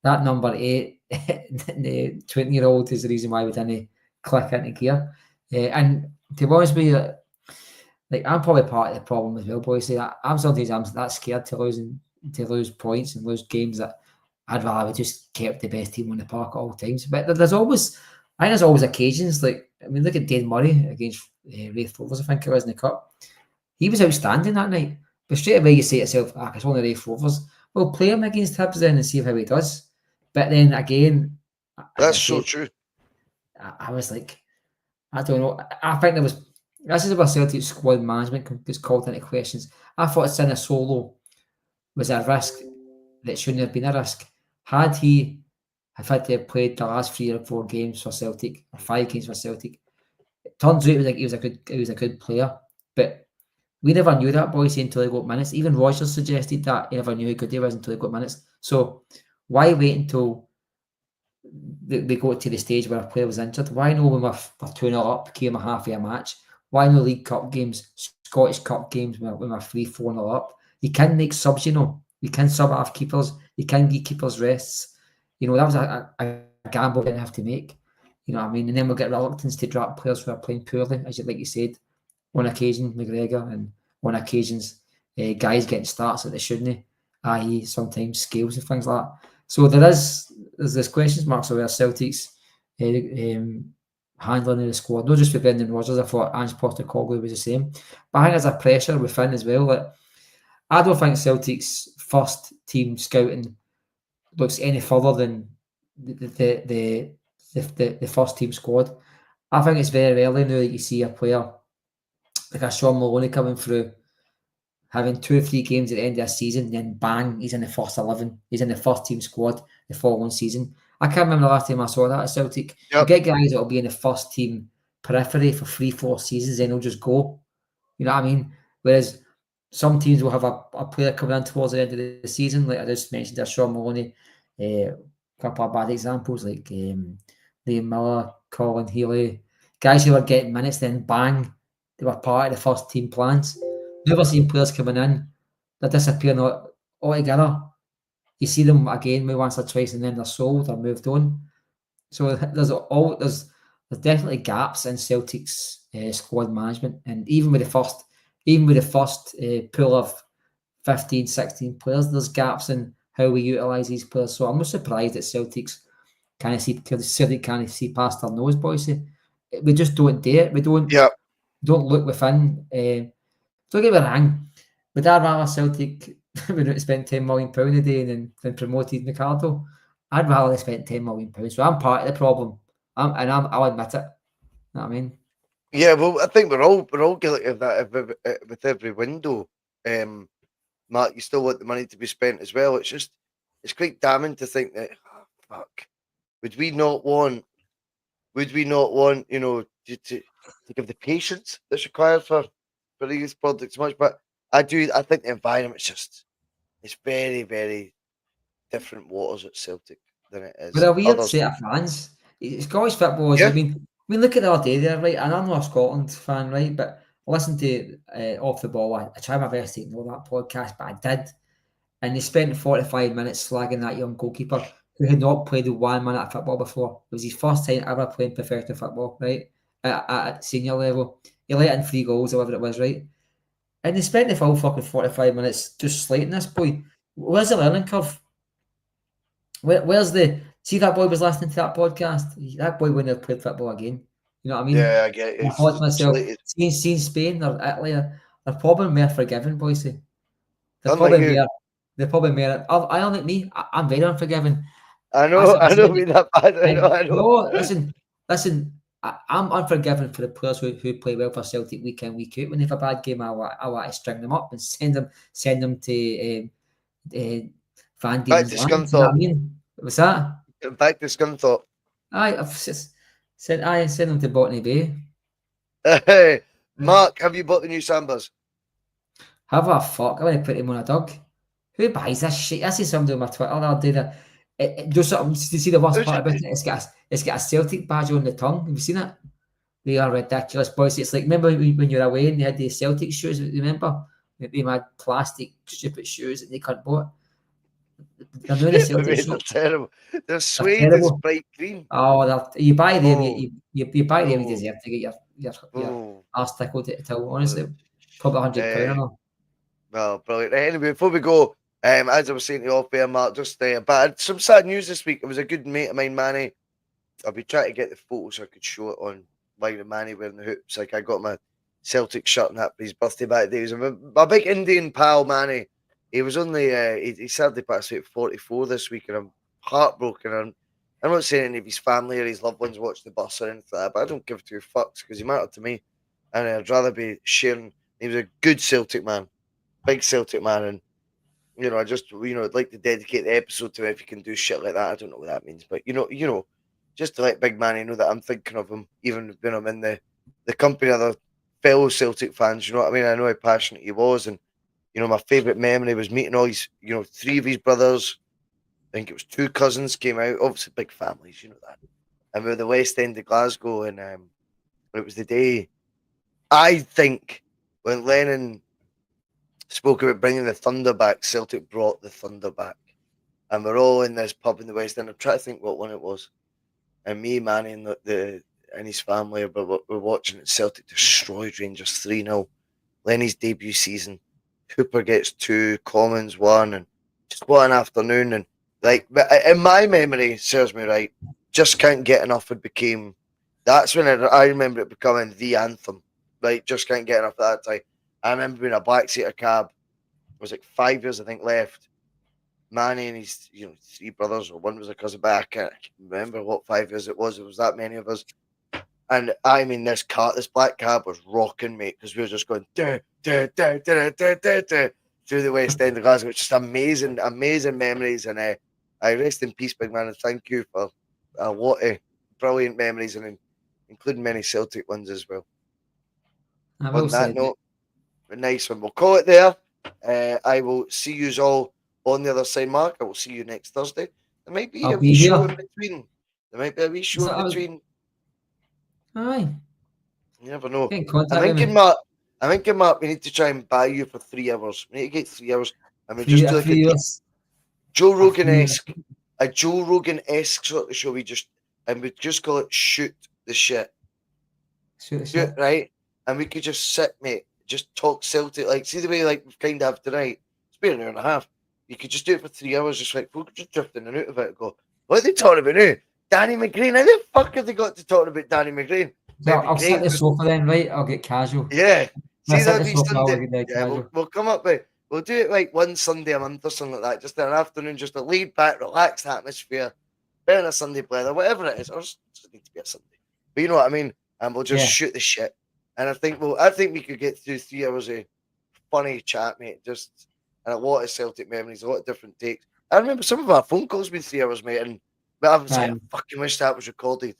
number 8, the 20-year-old is the reason why we didn't click into gear. And to be honest with you, like, I'm probably part of the problem as well, boys. I'm sometimes that scared to lose points and lose games that I'd rather we just kept the best team on the park at all times. But there's always occasions, like, I mean, look at Dane Murray against Raith Rovers, I think it was, in the Cup. He was outstanding that night. But straight away you say to yourself, it's only Raith Rovers. Well, play him against Hibs then and see how he does. But then again, That's so true. I was like, I don't know. I think this is where Celtic squad management gets called into questions. I thought Solo was a risk that shouldn't have been a risk. Had he had to have played the last 3 or 4 games for Celtic, or 5 games for Celtic, it turns out he was a good player. But we never knew that, Bhoycie, until he got minutes. Even Rogers suggested that he never knew how good he was until he got minutes. So why wait until they got to the stage where a player was injured? Why no when we're 2-0 up, came a half of a match? Why no League Cup games, Scottish Cup games when we're 3-4-0 up? You can make subs, you know. You can sub off keepers. You can give keepers rests. You know, that was a gamble we didn't have to make. You know what I mean? And then we'll get reluctance to drop players who are playing poorly, as you said. On occasion, McGregor, and on occasions, guys getting starts that they shouldn't, i.e. sometimes scales and things like that. So there's this question marks over Celtic's handling of the squad, not just with Brendan Rodgers. I thought Ange Postecoglou was the same. But I think there's a pressure within as well. That I don't think Celtic's first team scouting looks any further than the first team squad. I think it's very early now that you see a player like a Sean Maloney coming through, having 2 or 3 games at the end of the season, and then bang, he's in the first 11. He's in the first team squad the following season. I can't remember the last time I saw that at Celtic. Yep. You get guys that will be in the first team periphery for 3-4 seasons, and they'll just go. You know what I mean? Whereas some teams will have a player coming in towards the end of the season, like I just mentioned, there's Sean Maloney, a couple of bad examples like Liam Miller, Colin Healy, guys who are getting minutes, then bang, they were part of the first team plans. Never seen players coming in, they're disappearing altogether. You see them again maybe once or twice, and then they're sold or moved on. So there's definitely gaps in Celtic's squad management, and even with the first pool of 15, 16 players, there's gaps in how we utilise these players. So I'm not surprised that Celtic can't see past their nose, Bhoycie. We just don't do it. We don't look within. Don't get me wrong, would I rather Celtic would spend £10 million a day than promoted Ricardo? I'd rather they spent £10 million. So I'm part of the problem. I'll admit it. You know what I mean? Yeah, well, I think we're all guilty of that with every window. Mark, you still want the money to be spent as well. It's quite damning to think that, fuck, would we not want, you know, to give the patience that's required for these projects much? But I think the environment's it's very, very different waters at Celtic than it is. We're a weird set of fans. Scottish football is, I mean, look at the other day there, right? And I'm not a Scotland fan, right? But I listened to Off the Ball. I tried my best to ignore that podcast, but I did. And they spent 45 minutes slagging that young goalkeeper who had not played 1 minute of football before. It was his first time ever playing professional football, right? At senior level. He let in 3 goals, whatever it was, right? And they spent the full fucking 45 minutes just slating this boy. Where's the learning curve? Where's see that boy was listening to that podcast? That boy wouldn't have played football again. You know what I mean? Yeah, I get it. I thought to myself, seeing Spain or Italy, they're probably more forgiving, Bhoycie. They're probably more. I don't think me. I'm very unforgiving. I know me that bad. I know. No, listen. I'm unforgiving for the players who play well for Celtic week in, week out. When they have a bad game, I want to string them up and send them to Van Back Diemen's to Land. You know what Scunthorpe. I mean? What's that? Back to Scunthorpe. I've sent them to Botany Bay. Hey, Mark, have you bought the new Sambas? Have a fuck. I want to put him on a dog. Who buys this shit? I see somebody on my Twitter the other day that it does something. You see the worst part about it? It's got a Celtic badge on the tongue. Have you seen it? They are ridiculous, boys. It's like, remember when you were away and they had the Celtic shoes? Remember? They had plastic stupid shoes and they couldn't bought. They're now the Celtic They're shop. terrible. They're They're suede is terrible. bright green. Oh, you buy them, Oh, you buy them, you oh, deserve to get your oh. arse tickled till honestly. Probably £100 or no. Well, brilliant. Anyway, before we go, as I was saying to you off air, Mark, just but some sad news this week. It was a good mate of mine, Manny. I'll be trying to get the photo so I could show it on Mine Manny wearing the hoops. Like I got my Celtic shirt and that for his birthday back then. He was my big Indian pal, Manny. He was only he sadly passed away at 44 this week, and I'm heartbroken. I'm not saying any of his family or his loved ones watch the bus or anything like that, but I don't give two fucks because he mattered to me, and I'd rather be sharing. He was a good Celtic man, big Celtic man, and I just I'd like to dedicate the episode to him if you can do shit like that. I don't know what that means, but just to let Big Manny know that I'm thinking of him, even when I'm in the company of other fellow Celtic fans. You know what I mean? I know how passionate he was, and my favourite memory was meeting all his, three of his brothers. I think it was two cousins came out. Obviously, big families, you know that. And we were at the West End of Glasgow, and it was the day I think when Lennon spoke about bringing the Thunder back. Celtic brought the Thunder back, and we're all in this pub in the West End. I'm trying to think what one it was, and me, Manny, and and his family we're watching it. Celtic destroyed Rangers 3-0. Lenny's debut season. Hooper gets two, Commons one, and just what an afternoon. And like, in my memory, serves me right, Just Can't Get Enough had became. That's when I remember it becoming the anthem. Like, Just Can't Get Enough at that time. I remember being a backseater cab. It was like 5 years, I think, left. Manny and his, three brothers, or one was a cousin, but I can't remember what 5 years it was. It was that many of us. And I mean, this black cab was rocking, mate, because we were just going through the West End of Glasgow. It's just amazing, amazing memories. And I rest in peace, big man, and thank you for a lot of brilliant memories, and including many Celtic ones as well. I will On that say that. note, a nice one. We'll call it there. I will see you all on the other side, Mark. I will see you next Thursday. There might be I'll a wee be show here. in between. There might be a wee show So in I was, between. aye, You never know. get in I'm contact with thinking, me. Mark. I'm thinking, Mark. We need to try and buy you for 3 hours. We need to get 3 hours, and we just Free, do a like a free deep years. Joe A free, Rogan-esque, sort of show. We just call it shoot the shit. shoot the Shoot, shit. right? And we could just sit, mate. Just talk Celtic, like see the way like we've kind of have tonight. It's been an hour and a half. You could just do it for 3 hours, just like we're just drifting in and out of it. And go, what are they talking about now? Danny McGrain. How the fuck have they got to talking about Danny McGrain? So It'd be I'll sit great. the Just sofa then, right? I'll get casual. yeah. When I See, sit that'd the be sofa, I'll Sunday. get dead Yeah, we'll casual. we'll come up with we'll do it like one Sunday a month or something like that. Just an afternoon, just a laid back, relaxed atmosphere. Better than a Sunday Blether, whatever it is. Or just need to be a Sunday. But you know what I mean? And we'll just Yeah. shoot the shit. And I think we could get through 3 hours of funny chat, mate. Just and a lot of Celtic memories, a lot of different takes. I remember some of our phone calls been 3 hours, mate, and but I was like, I Aye. fucking wish that was recorded.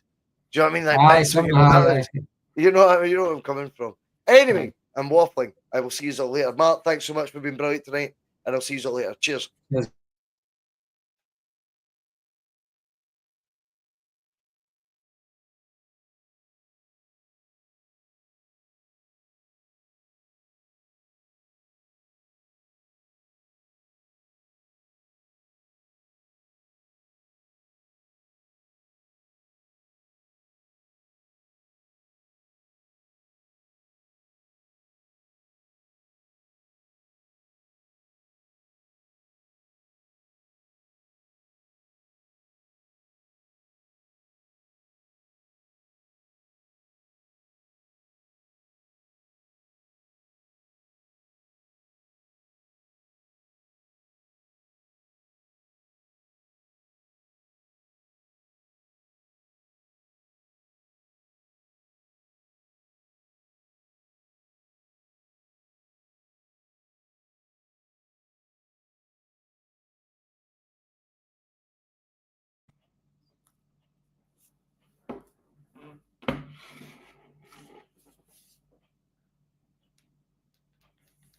Do you know what I mean? Like Aye, bits of some, it, that aye, was, aye. you know where I'm coming from. Aye. Anyway, I'm waffling. I will see you all later. Mark, thanks so much for being brilliant tonight, and I'll see you all later. Cheers. Cheers.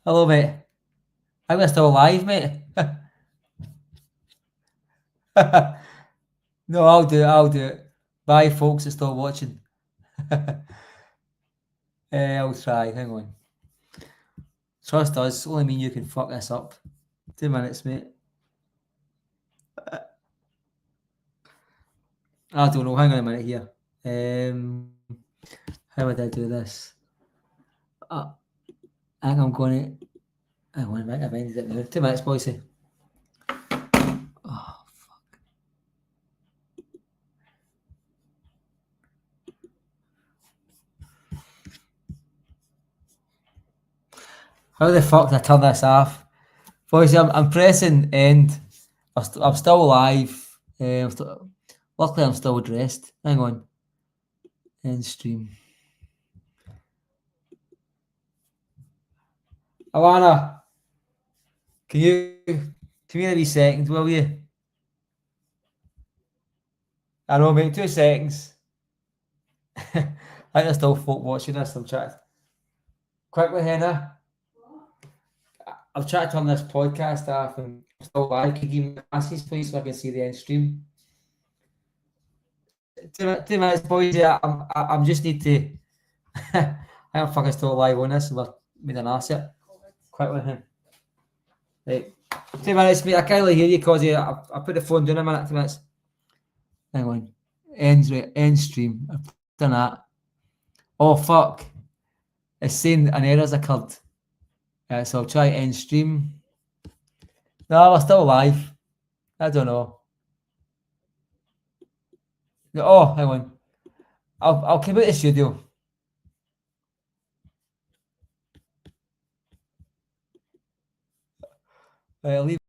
Hello, mate. I think we're still alive, mate. No, I'll do it. Bye, folks, that's still watching. I'll try. Hang on. Trust us, only me and you can fuck this up. 2 minutes, mate. I don't know. Hang on a minute here. How would I do this? I think I'm going to. Hang on a minute. I've ended it now. 2 minutes, Bhoycie. Oh, fuck. How the fuck did I turn this off? Bhoycie, I'm pressing end. I'm still alive. Luckily, I'm still dressed. Hang on. End stream. Alana, can you give me a wee second, will you? I know, mate. 2 seconds. I think there's still folk watching this. I'm trying. Quickly, Henna. I'll try to turn this podcast off and still live. Can you give me glasses, please, so I can see the end stream? 2 minutes, boys. Yeah, I'm just need to. I'm fucking still live on this. We're made an asset. Quickly, Hen. Right. 2 minutes, mate. I can't really hear you because I put the phone down a minute. 2 minutes. Hang on. End stream. I've done that. Oh, fuck. It's saying an error's occurred. So I'll try end stream. No, we're still live. I don't know. Oh, hang on. I'll come out the studio. Leave.